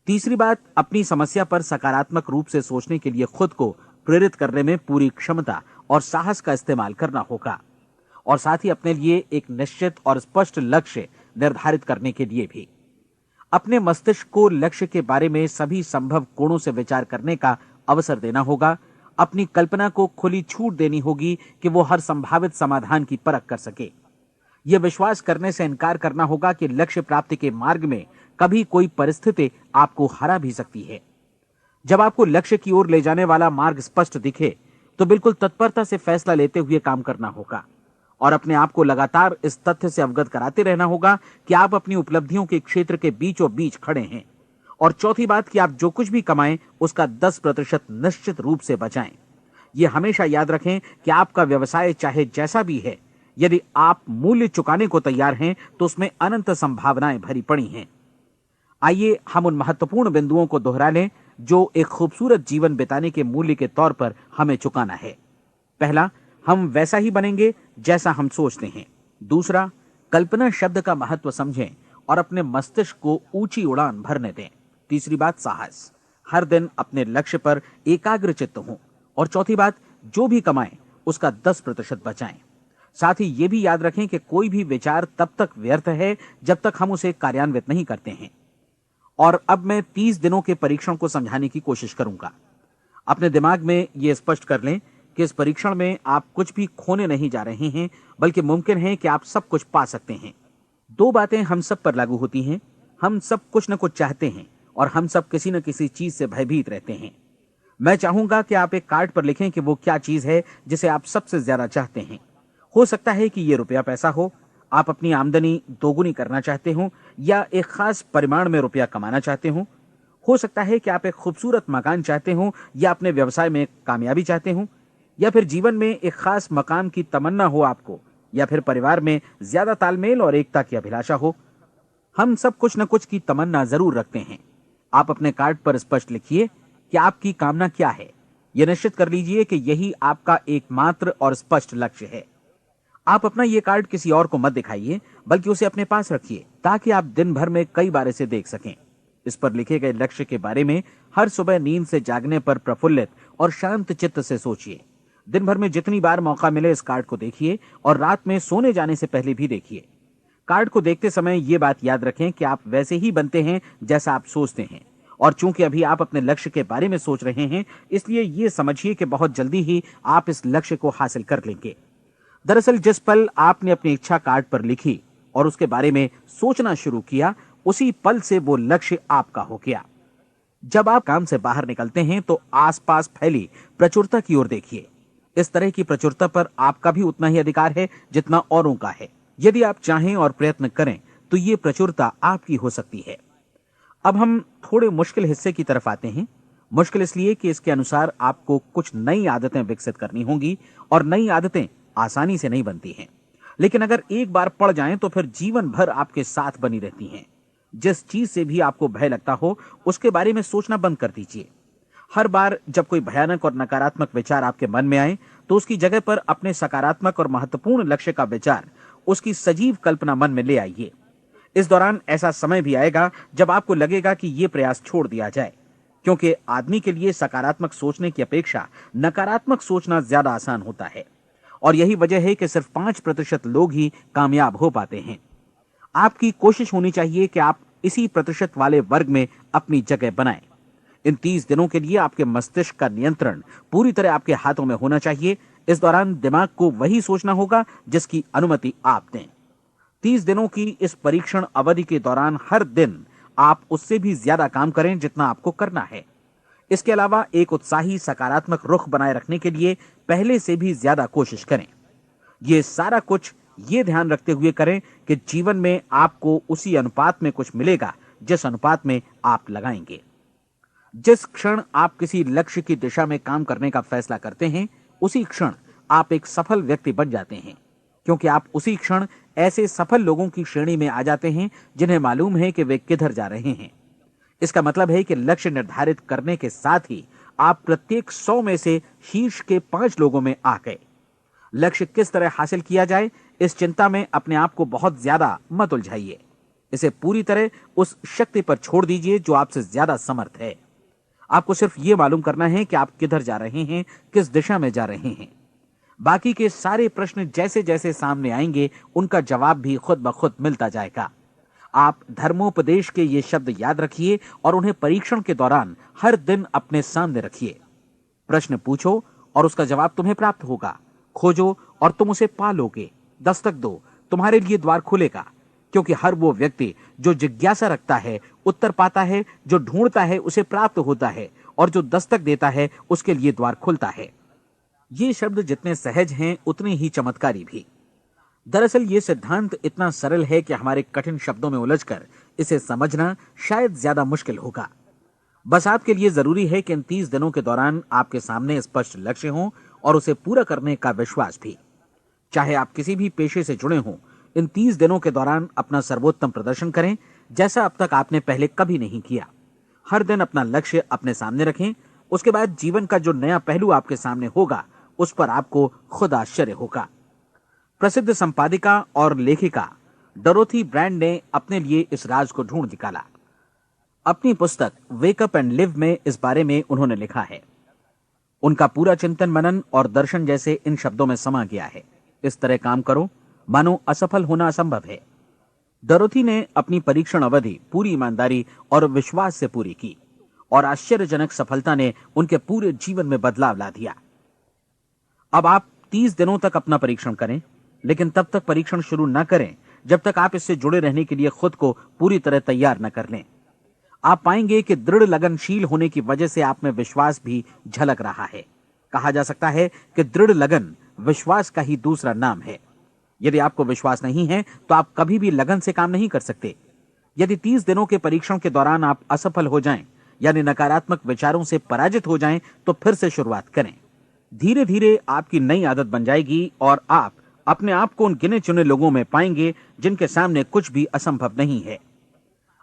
तीसरी बात, अपनी समस्या पर सकारात्मक रूप से सोचने के लिए खुद को प्रेरित करने में पूरी क्षमता और साहस का इस्तेमाल करना होगा और साथ ही अपने लिए एक निश्चित और स्पष्ट लक्ष्य निर्धारित करने के लिए भी। अपने मस्तिष्क को लक्ष्य के बारे में सभी संभव कोणों से विचार करने का अवसर देना होगा। अपनी कल्पना को खुली छूट देनी होगी कि वो हर संभावित समाधान की परख कर सके। यह विश्वास करने से इनकार करना होगा कि लक्ष्य प्राप्ति के मार्ग में कभी कोई परिस्थिति आपको हरा भी सकती है। जब आपको लक्ष्य की ओर ले जाने वाला मार्ग स्पष्ट दिखे तो बिल्कुल तत्परता से फैसला लेते हुए काम करना होगा और अपने आप को लगातार इस तथ्य से अवगत कराते रहना होगा कि आप अपनी उपलब्धियों के क्षेत्र के बीचों बीच खड़े हैं। और चौथी बात कि आप जो कुछ भी कमाएं उसका 10% निश्चित रूप से बचाएं। यह हमेशा याद रखें कि आपका व्यवसाय चाहे जैसा भी है, यदि आप मूल्य चुकाने को तैयार हैं तो उसमें अनंत संभावनाएं भरी पड़ी हैं। आइए हम उन महत्वपूर्ण बिंदुओं को दोहरा लें जो एक खूबसूरत जीवन बिताने के मूल्य के तौर पर हमें चुकाना है। पहला, हम वैसा ही बनेंगे जैसा हम सोचते हैं। दूसरा, कल्पना शब्द का महत्व समझें और अपने मस्तिष्क को ऊंची उड़ान भरने दें। तीसरी बात, साहस, हर दिन अपने लक्ष्य पर एकाग्र चित्त हों। और चौथी बात, जो भी कमाएं उसका 10% बचाएं। साथ ही ये भी याद रखें कि कोई भी विचार तब तक व्यर्थ है जब तक हम उसे कार्यान्वित नहीं करते हैं। और अब मैं 30 दिनों के परीक्षण को समझाने की कोशिश करूंगा। अपने दिमाग में यह स्पष्ट कर लें कि इस परीक्षण में आप कुछ भी खोने नहीं जा रहे हैं, बल्कि मुमकिन है कि आप सब कुछ पा सकते हैं। 2 बातें हम सब पर लागू होती हैं। हम सब कुछ न कुछ चाहते हैं और हम सब किसी न किसी चीज से भयभीत रहते हैं। मैं चाहूंगा कि आप एक कार्ड पर लिखें कि वो क्या चीज है जिसे आप सबसे ज्यादा चाहते हैं। हो सकता है कि ये रुपया पैसा हो, आप अपनी आमदनी दोगुनी करना चाहते हो, या एक खास परिमाण में रुपया कमाना चाहते हो सकता है कि आप एक खूबसूरत मकान चाहते हो, या अपने व्यवसाय में कामयाबी चाहते हो, या फिर जीवन में एक खास मकाम की तमन्ना हो आपको, या फिर परिवार में ज्यादा तालमेल और एकता की अभिलाषा हो। हम सब कुछ न कुछ की तमन्ना जरूर रखते हैं। आप अपने कार्ड पर स्पष्ट लिखिए कि आपकी कामना क्या है। यह निश्चित कर लीजिए कि यही आपका एकमात्र और स्पष्ट लक्ष्य है। आप अपना ये कार्ड किसी और को मत दिखाइए, बल्कि उसे अपने पास रखिए ताकि आप दिन भर में कई बार इसे देख सकें। इस पर लिखे गए लक्ष्य के बारे में हर सुबह नींद से जागने पर प्रफुल्लित और शांत चित्त से सोचिए। दिन भर में जितनी बार मौका मिले इस कार्ड को देखिए और रात में सोने जाने से पहले भी देखिए। कार्ड को देखते समय ये बात याद रखें कि आप वैसे ही बनते हैं जैसा आप सोचते हैं। और चूंकि अभी आप अपने लक्ष्य के बारे में सोच रहे हैं, इसलिए ये समझिए कि बहुत जल्दी ही आप इस लक्ष्य को हासिल कर लेंगे। दरअसल जिस पल आपने अपनी इच्छा कार्ड पर लिखी और उसके बारे में सोचना शुरू किया, उसी पल से वो लक्ष्य आपका हो गया। जब आप काम से बाहर निकलते हैं तो आसपास फैली प्रचुरता की ओर देखिए। इस तरह की प्रचुरता पर आपका भी उतना ही अधिकार है जितना औरों का है। यदि आप चाहें और प्रयत्न करें तो ये प्रचुरता आपकी हो सकती है। अब हम थोड़े मुश्किल हिस्से की तरफ आते हैं। मुश्किल इसलिए कि इसके अनुसार आपको कुछ नई आदतें विकसित करनी होंगी, और नई आदतें आसानी से नहीं बनती हैं, लेकिन अगर एक बार पड़ जाएं तो फिर जीवन भर आपके साथ बनी रहती हैं। जिस चीज से भी आपको भय लगता हो उसके बारे में सोचना बंद कर दीजिए। हर बार जब कोई भयानक और नकारात्मक विचार आपके मन में आए तो उसकी जगह पर अपने सकारात्मक और महत्वपूर्ण लक्ष्य का विचार, उसकी सजीव कल्पना मन में ले आइए। इस दौरान ऐसा समय भी आएगा जब आपको लगेगा कि यह प्रयास छोड़ दिया जाए, क्योंकि आदमी के लिए सकारात्मक सोचने की अपेक्षा नकारात्मक सोचना ज्यादा आसान होता है। और यही वजह है कि सिर्फ 5% लोग ही कामयाब हो पाते हैं। आपकी कोशिश होनी चाहिए कि आप इसी प्रतिशत वाले वर्ग में अपनी जगह बनाएं। इन 30 दिनों के लिए आपके मस्तिष्क का नियंत्रण पूरी तरह आपके हाथों में होना चाहिए। इस दौरान दिमाग को वही सोचना होगा जिसकी अनुमति आप दें। 30 दिनों की इस परीक्षण अवधि के दौरान हर दिन आप उससे भी ज्यादा काम करें जितना आपको करना है। इसके अलावा एक उत्साही सकारात्मक रुख बनाए रखने के लिए पहले से भी ज्यादा कोशिश करें। ये सारा कुछ ये ध्यान रखते हुए करें कि जीवन में आपको उसी अनुपात में कुछ मिलेगा जिस अनुपात में आप लगाएंगे। जिस क्षण आप किसी लक्ष्य की दिशा में काम करने का फैसला करते हैं, उसी क्षण आप एक सफल व्यक्ति बन जाते हैं, क्योंकि आप उसी क्षण ऐसे सफल लोगों की श्रेणी में आ जाते हैं जिन्हें मालूम है कि वे किधर जा रहे हैं। इसका मतलब है कि लक्ष्य निर्धारित करने के साथ ही आप प्रत्येक 100 में से शीर्ष के 5 लोगों में आ गए। लक्ष्य किस तरह हासिल किया जाए, इस चिंता में अपने आप को बहुत ज्यादा मत उलझाइए। इसे पूरी तरह उस शक्ति पर छोड़ दीजिए जो आपसे ज्यादा समर्थ है। आपको सिर्फ ये मालूम करना है कि आप किधर जा रहे हैं, किस दिशा में जा रहे हैं। बाकी के सारे प्रश्न जैसे जैसे सामने आएंगे उनका जवाब भी खुद ब खुद मिलता जाएगा। आप धर्मोपदेश के ये शब्द याद रखिए और उन्हें परीक्षण के दौरान हर दिन अपने सामने रखिए। प्रश्न पूछो और उसका जवाब तुम्हें प्राप्त होगा। खोजो और तुम उसे पा लोगे। दस्तक दो, तुम्हारे लिए द्वार खुलेगा, क्योंकि हर वो व्यक्ति जो जिज्ञासा रखता है उत्तर पाता है, जो ढूंढता है उसे प्राप्त होता है, और जो दस्तक देता है उसके लिए द्वार खुलता है। ये शब्द जितने सहज हैं उतने ही चमत्कारी भी। दरअसल ये सिद्धांत इतना सरल है कि हमारे कठिन शब्दों में उलझकर इसे समझना शायद ज्यादा मुश्किल होगा। बस आपके लिए जरूरी है कि इन 30 दिनों के दौरान आपके सामने स्पष्ट लक्ष्य हो और उसे पूरा करने का विश्वास भी। चाहे आप किसी भी पेशे से जुड़े हों, इन 30 दिनों के दौरान अपना सर्वोत्तम प्रदर्शन करें। जैसा अब तक आपने पहले कभी नहीं किया। हर दिन अपना लक्ष्य अपने सामने रखें। उसके बाद जीवन का जो नया पहलू आपके सामने होगा उस पर आपको खुद आश्चर्य होगा। प्रसिद्ध संपादिका और लेखिका डोरोथी ब्रैंड ने अपने लिए इस राज को ढूंढ निकाला। अपनी पुस्तक वेक अप एंड लिव में इस बारे में उन्होंने लिखा है। उनका पूरा चिंतन मनन और दर्शन जैसे इन शब्दों में समा गया है। इस तरह काम करो मानो असफल होना असंभव है। डोरोथी ने अपनी परीक्षण अवधि पूरी ईमानदारी और विश्वास से पूरी की और आश्चर्यजनक सफलता ने उनके पूरे जीवन में बदलाव ला दिया। अब आप 30 दिनों तक अपना परीक्षण करें, लेकिन तब तक परीक्षण शुरू न करें जब तक आप इससे जुड़े रहने के लिए खुद को पूरी तरह तैयार न कर लें। आप पाएंगे कि दृढ़ लगनशील होने की वजह से आप में विश्वास भी झलक रहा है। कहा जा सकता है कि दृढ़ लगन विश्वास का ही दूसरा नाम है। यदि आपको विश्वास नहीं है तो आप कभी भी लगन से काम नहीं कर सकते। यदि 30 दिनों के परीक्षण के दौरान आप असफल हो जाएं, यानी नकारात्मक विचारों से पराजित हो जाएं, तो फिर से शुरुआत करें। धीरे धीरे आपकी नई आदत बन जाएगी और आप अपने आप को उन गिने चुने लोगों में पाएंगे जिनके सामने कुछ भी असंभव नहीं है।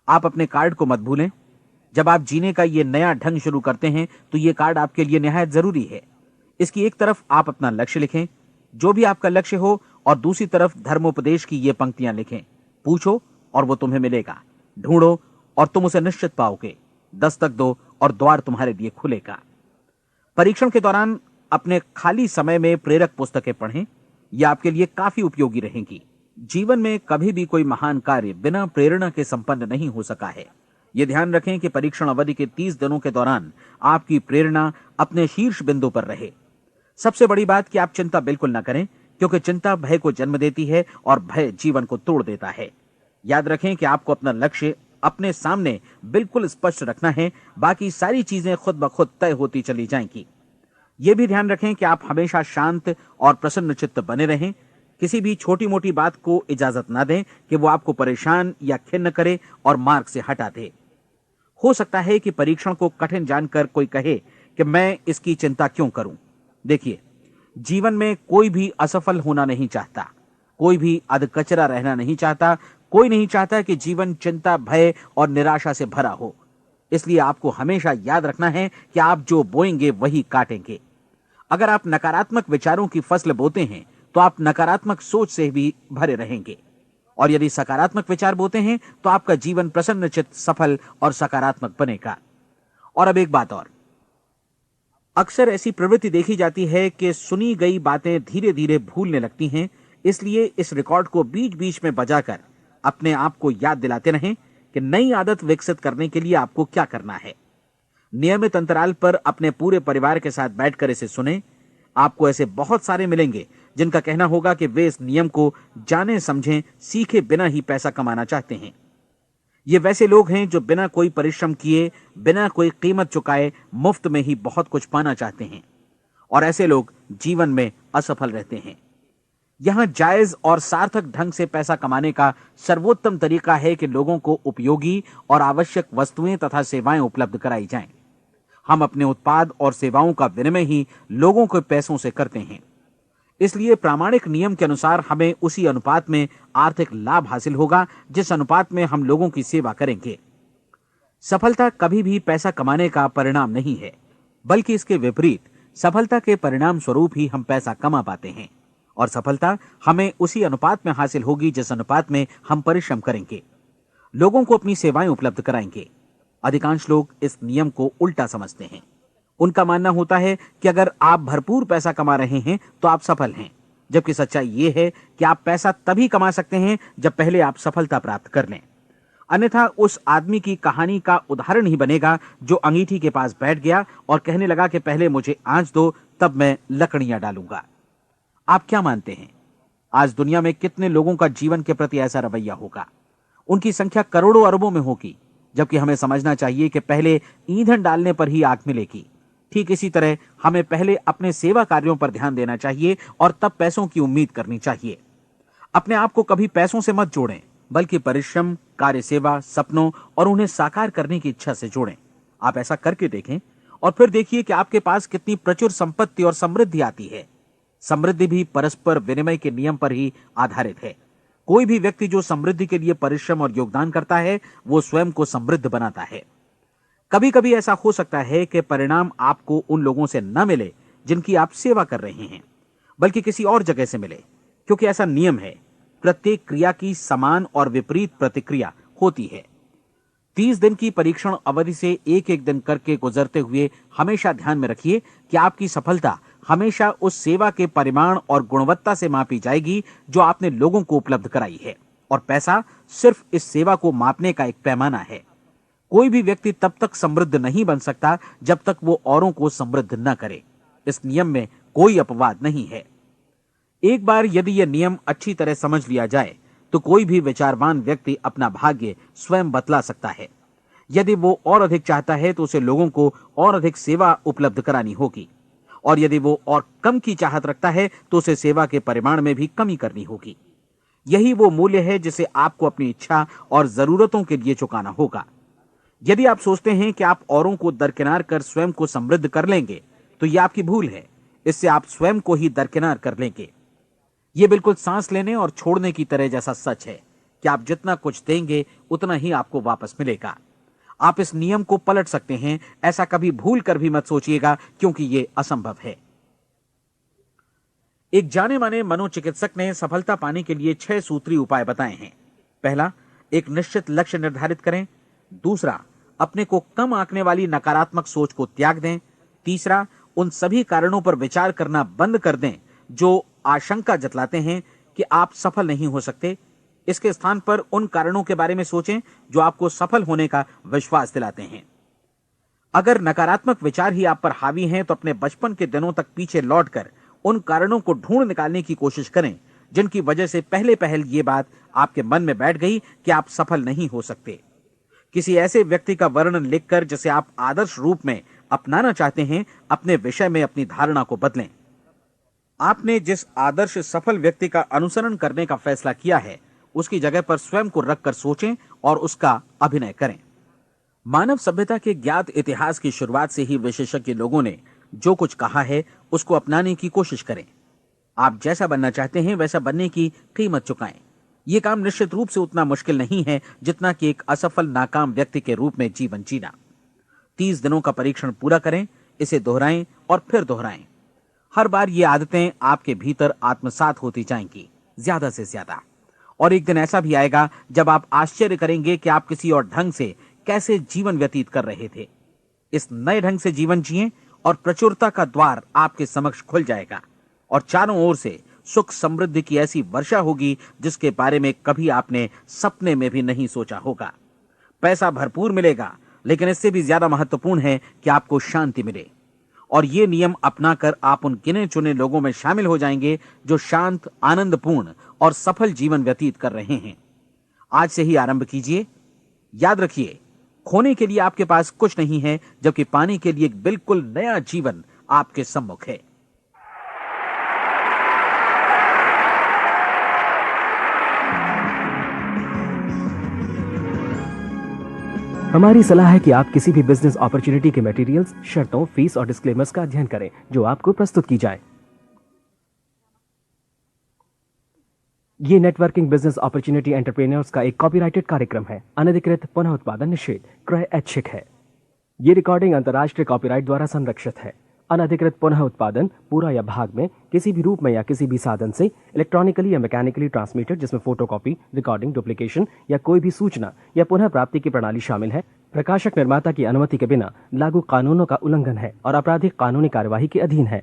आप अपने कार्ड को मत भूलें। जब आप जीने का ये नया ढंग शुरू करते हैं तो ये कार्ड आपके लिए निहायत जरूरी है। इसकी एक तरफ आप अपना लक्ष्य लिखें, जो भी आपका लक्ष्य हो, और दूसरी तरफ धर्मोपदेश की ये पंक्तियां लिखें। पूछो और वो तुम्हें मिलेगा, ढूंढो और तुम उसे निश्चित पाओगे, दस्तक दो और द्वार तुम्हारे लिए खुलेगा। परीक्षण के दौरान अपने खाली समय में प्रेरक पुस्तकें पढ़ें। ये आपके लिए काफी उपयोगी रहेंगी। जीवन में कभी भी कोई महान कार्य बिना प्रेरणा के संपन्न नहीं हो सका है। ये ध्यान रखें कि परीक्षण अवधि के 30 दिनों के दौरान आपकी प्रेरणा अपने शीर्ष बिंदु पर रहे। सबसे बड़ी बात कि आप चिंता बिल्कुल न करें, क्योंकि चिंता भय को जन्म देती है और भय जीवन को तोड़ देता है। याद रखें कि आपको अपना लक्ष्य अपने सामने बिल्कुल स्पष्ट रखना है, बाकी सारी चीजें खुद ब खुद तय होती चली जाएंगी। यह भी ध्यान रखें कि आप हमेशा शांत और प्रसन्न चित्त बने रहें। किसी भी छोटी मोटी बात को इजाजत ना दें कि वो आपको परेशान या खिन्न करे और मार्ग से हटा दे। हो सकता है कि परीक्षण को कठिन जानकर कोई कहे कि मैं इसकी चिंता क्यों करूं। देखिए, जीवन में कोई भी असफल होना नहीं चाहता, कोई भी अधकचरा रहना नहीं चाहता, कोई नहीं चाहता कि जीवन चिंता, भय और निराशा से भरा हो। इसलिए आपको हमेशा याद रखना है कि आप जो बोएंगे वही काटेंगे। अगर आप नकारात्मक विचारों की फसल बोते हैं तो आप नकारात्मक सोच से भी भरे रहेंगे, और यदि सकारात्मक विचार बोते हैं तो आपका जीवन प्रसन्नचित्त, सफल और सकारात्मक बनेगा। और अब एक बात और, अक्सर ऐसी प्रवृत्ति देखी जाती है कि सुनी गई बातें धीरे धीरे भूलने लगती हैं। इसलिए इस रिकॉर्ड को बीच बीच में बजाकर अपने आप को याद दिलाते रहें कि नई आदत विकसित करने के लिए आपको क्या करना है। नियमित अंतराल पर अपने पूरे परिवार के साथ बैठकर इसे सुने। आपको ऐसे बहुत सारे मिलेंगे जिनका कहना होगा कि वे इस नियम को जाने समझें सीखे बिना ही पैसा कमाना चाहते हैं। ये वैसे लोग हैं जो बिना कोई परिश्रम किए, बिना कोई कीमत चुकाए मुफ्त में ही बहुत कुछ पाना चाहते हैं, और ऐसे लोग जीवन में असफल रहते हैं। यहां जायज और सार्थक ढंग से पैसा कमाने का सर्वोत्तम तरीका है कि लोगों को उपयोगी और आवश्यक वस्तुएं तथा सेवाएं उपलब्ध कराई जाएं। हम अपने उत्पाद और सेवाओं का विनिमय ही लोगों के पैसों से करते हैं। इसलिए प्रामाणिक नियम के अनुसार हमें उसी अनुपात में आर्थिक लाभ हासिल होगा जिस अनुपात में हम लोगों की सेवा करेंगे। सफलता कभी भी पैसा कमाने का परिणाम नहीं है, बल्कि इसके विपरीत सफलता के परिणाम स्वरूप ही हम पैसा कमा पाते हैं, और सफलता हमें उसी अनुपात में हासिल होगी जिस अनुपात में हम परिश्रम करेंगे, लोगों को अपनी सेवाएं उपलब्ध कराएंगे। अधिकांश लोग इस नियम को उल्टा समझते हैं। उनका मानना होता है कि अगर आप भरपूर पैसा कमा रहे हैं तो आप सफल हैं, जबकि सच्चाई यह है कि आप पैसा तभी कमा सकते हैं जब पहले आप सफलता प्राप्त कर लें। अन्यथा उस आदमी की कहानी का उदाहरण ही बनेगा जो अंगीठी के पास बैठ गया और कहने लगा कि पहले मुझे आंच दो, तब मैं लकड़ियां डालूंगा। आप क्या मानते हैं, आज दुनिया में कितने लोगों का जीवन के प्रति ऐसा रवैया होगा? उनकी संख्या करोड़ों अरबों में होगी, जबकि हमें समझना चाहिए कि पहले ईंधन डालने पर ही आग मिलेगी। ठीक इसी तरह हमें पहले अपने सेवा कार्यों पर ध्यान देना चाहिए और तब पैसों की उम्मीद करनी चाहिए। अपने आप को कभी पैसों से मत जोड़ें, बल्कि परिश्रम, कार्य सेवा, सपनों और उन्हें साकार करने की इच्छा से जोड़ें। आप ऐसा करके देखें और फिर देखिए कि आपके पास कितनी प्रचुर संपत्ति और समृद्धि आती है। समृद्धि भी परस्पर विनिमय के नियम पर ही आधारित है। कोई भी व्यक्ति जो समृद्धि के लिए परिश्रम और योगदान करता है वो स्वयं को समृद्ध बनाता है। कभी कभी ऐसा हो सकता है कि परिणाम आपको उन लोगों से न मिले जिनकी आप सेवा कर रहे हैं, बल्कि किसी और जगह से मिले, क्योंकि ऐसा नियम है, प्रत्येक क्रिया की समान और विपरीत प्रतिक्रिया होती है। 30 दिन की परीक्षण अवधि से एक एक दिन करके गुजरते हुए हमेशा ध्यान में रखिए कि आपकी सफलता हमेशा उस सेवा के परिमाण और गुणवत्ता से मापी जाएगी जो आपने लोगों को उपलब्ध कराई है, और पैसा सिर्फ इस सेवा को मापने का एक पैमाना है। कोई भी व्यक्ति तब तक समृद्ध नहीं बन सकता जब तक वो औरों को समृद्ध न करे। इस नियम में कोई अपवाद नहीं है। एक बार यदि यह नियम अच्छी तरह समझ लिया जाए तो कोई भी विचारवान व्यक्ति अपना भाग्य स्वयं बतला सकता है। यदि वो और अधिक चाहता है तो उसे लोगों को और अधिक सेवा उपलब्ध करानी होगी, और यदि वो और कम की चाहत रखता है तो उसे सेवा के परिमाण में भी कमी करनी होगी। यही वो मूल्य है जिसे आपको अपनी इच्छा और जरूरतों के लिए चुकाना होगा। यदि आप सोचते हैं कि आप औरों को दरकिनार कर स्वयं को समृद्ध कर लेंगे तो यह आपकी भूल है। इससे आप स्वयं को ही दरकिनार कर लेंगे। यह बिल्कुल सांस लेने और छोड़ने की तरह जैसा सच है कि आप जितना कुछ देंगे उतना ही आपको वापस मिलेगा। आप इस नियम को पलट सकते हैं, ऐसा कभी भूल कर भी मत सोचिएगा, क्योंकि यह असंभव है। एक जाने माने मनोचिकित्सक ने सफलता पाने के लिए 6 सूत्री उपाय बताए हैं। पहला, एक निश्चित लक्ष्य निर्धारित करें। दूसरा, अपने को कम आंकने वाली नकारात्मक सोच को त्याग दें। तीसरा, उन सभी कारणों पर विचार करना बंद कर दें जो आशंका जतलाते हैं कि आप सफल नहीं हो सकते। इसके स्थान पर उन कारणों के बारे में सोचें जो आपको सफल होने का विश्वास दिलाते हैं। अगर नकारात्मक विचार ही आप पर हावी हैं तो अपने बचपन के दिनों तक पीछे लौटकर उन कारणों को ढूंढ निकालने की कोशिश करें जिनकी वजह से पहले पहल ये बात आपके मन में बैठ गई कि आप सफल नहीं हो सकते। किसी ऐसे व्यक्ति का वर्णन लिखकर जिसे आप आदर्श रूप में अपनाना चाहते हैं, अपने विषय में अपनी धारणा को बदलें। आपने जिस आदर्श सफल व्यक्ति का अनुसरण करने का फैसला किया है उसकी जगह पर स्वयं को रखकर सोचें और उसका अभिनय करें। मानव सभ्यता के ज्ञात इतिहास की शुरुआत से ही विशेषज्ञ लोगों ने जो कुछ कहा है उसको अपनाने की कोशिश करें। आप जैसा बनना चाहते हैं वैसा बनने की कीमत चुकाएं। यह काम निश्चित रूप से उतना मुश्किल नहीं है जितना कि एक असफल नाकाम व्यक्ति के रूप में जीवन जीना। 30 दिनों का परीक्षण पूरा करें, इसे दोहराएं और फिर दोहराएं। हर बार ये आदतें आपके भीतर आत्मसात होती जाएंगी, ज्यादा से ज्यादा। और एक दिन ऐसा भी आएगा जब आप आश्चर्य करेंगे कि आप किसी और ढंग से कैसे जीवन व्यतीत कर रहे थे। इस नए ढंग से जीवन जिएं और प्रचुरता का द्वार आपके समक्ष खुल जाएगा और चारों ओर से सुख समृद्धि की ऐसी वर्षा होगी जिसके बारे में कभी आपने सपने में भी नहीं सोचा होगा। पैसा भरपूर मिलेगा, लेकिन इससे भी ज्यादा महत्वपूर्ण है कि आपको शांति मिले। और ये नियम अपनाकर आप उन गिने चुने लोगों में शामिल हो जाएंगे जो शांत, आनंदपूर्ण और सफल जीवन व्यतीत कर रहे हैं। आज से ही आरंभ कीजिए। याद रखिए, खोने के लिए आपके पास कुछ नहीं है, जबकि पाने के लिए एक बिल्कुल नया जीवन आपके सम्मुख है। हमारी सलाह है कि आप किसी भी बिजनेस अपॉर्चुनिटी के मटेरियल्स, शर्तों, फीस और डिस्क्लेमर्स का अध्ययन करें जो आपको प्रस्तुत की जाए। ये नेटवर्किंग बिजनेस अपॉर्चुनिटी एंटरप्रेन्योर्स का एक कॉपीराइटेड कार्यक्रम है। अनधिकृत पुनः उत्पादन निषेध, क्रय ऐच्छिक है। ये रिकॉर्डिंग अंतर्राष्ट्रीय कॉपीराइट द्वारा संरक्षित है। अनधिकृत पुनः उत्पादन पूरा या भाग में किसी भी रूप में या किसी भी साधन से इलेक्ट्रॉनिकली या मैकेनिकली ट्रांसमिटेड जिसमें फोटोकॉपी, रिकॉर्डिंग, डुप्लीकेशन या कोई भी सूचना या पुनः प्राप्ति की प्रणाली शामिल है, प्रकाशक निर्माता की अनुमति के बिना लागू कानूनों का उल्लंघन है और आपराधिक कानूनी कार्यवाही के अधीन है।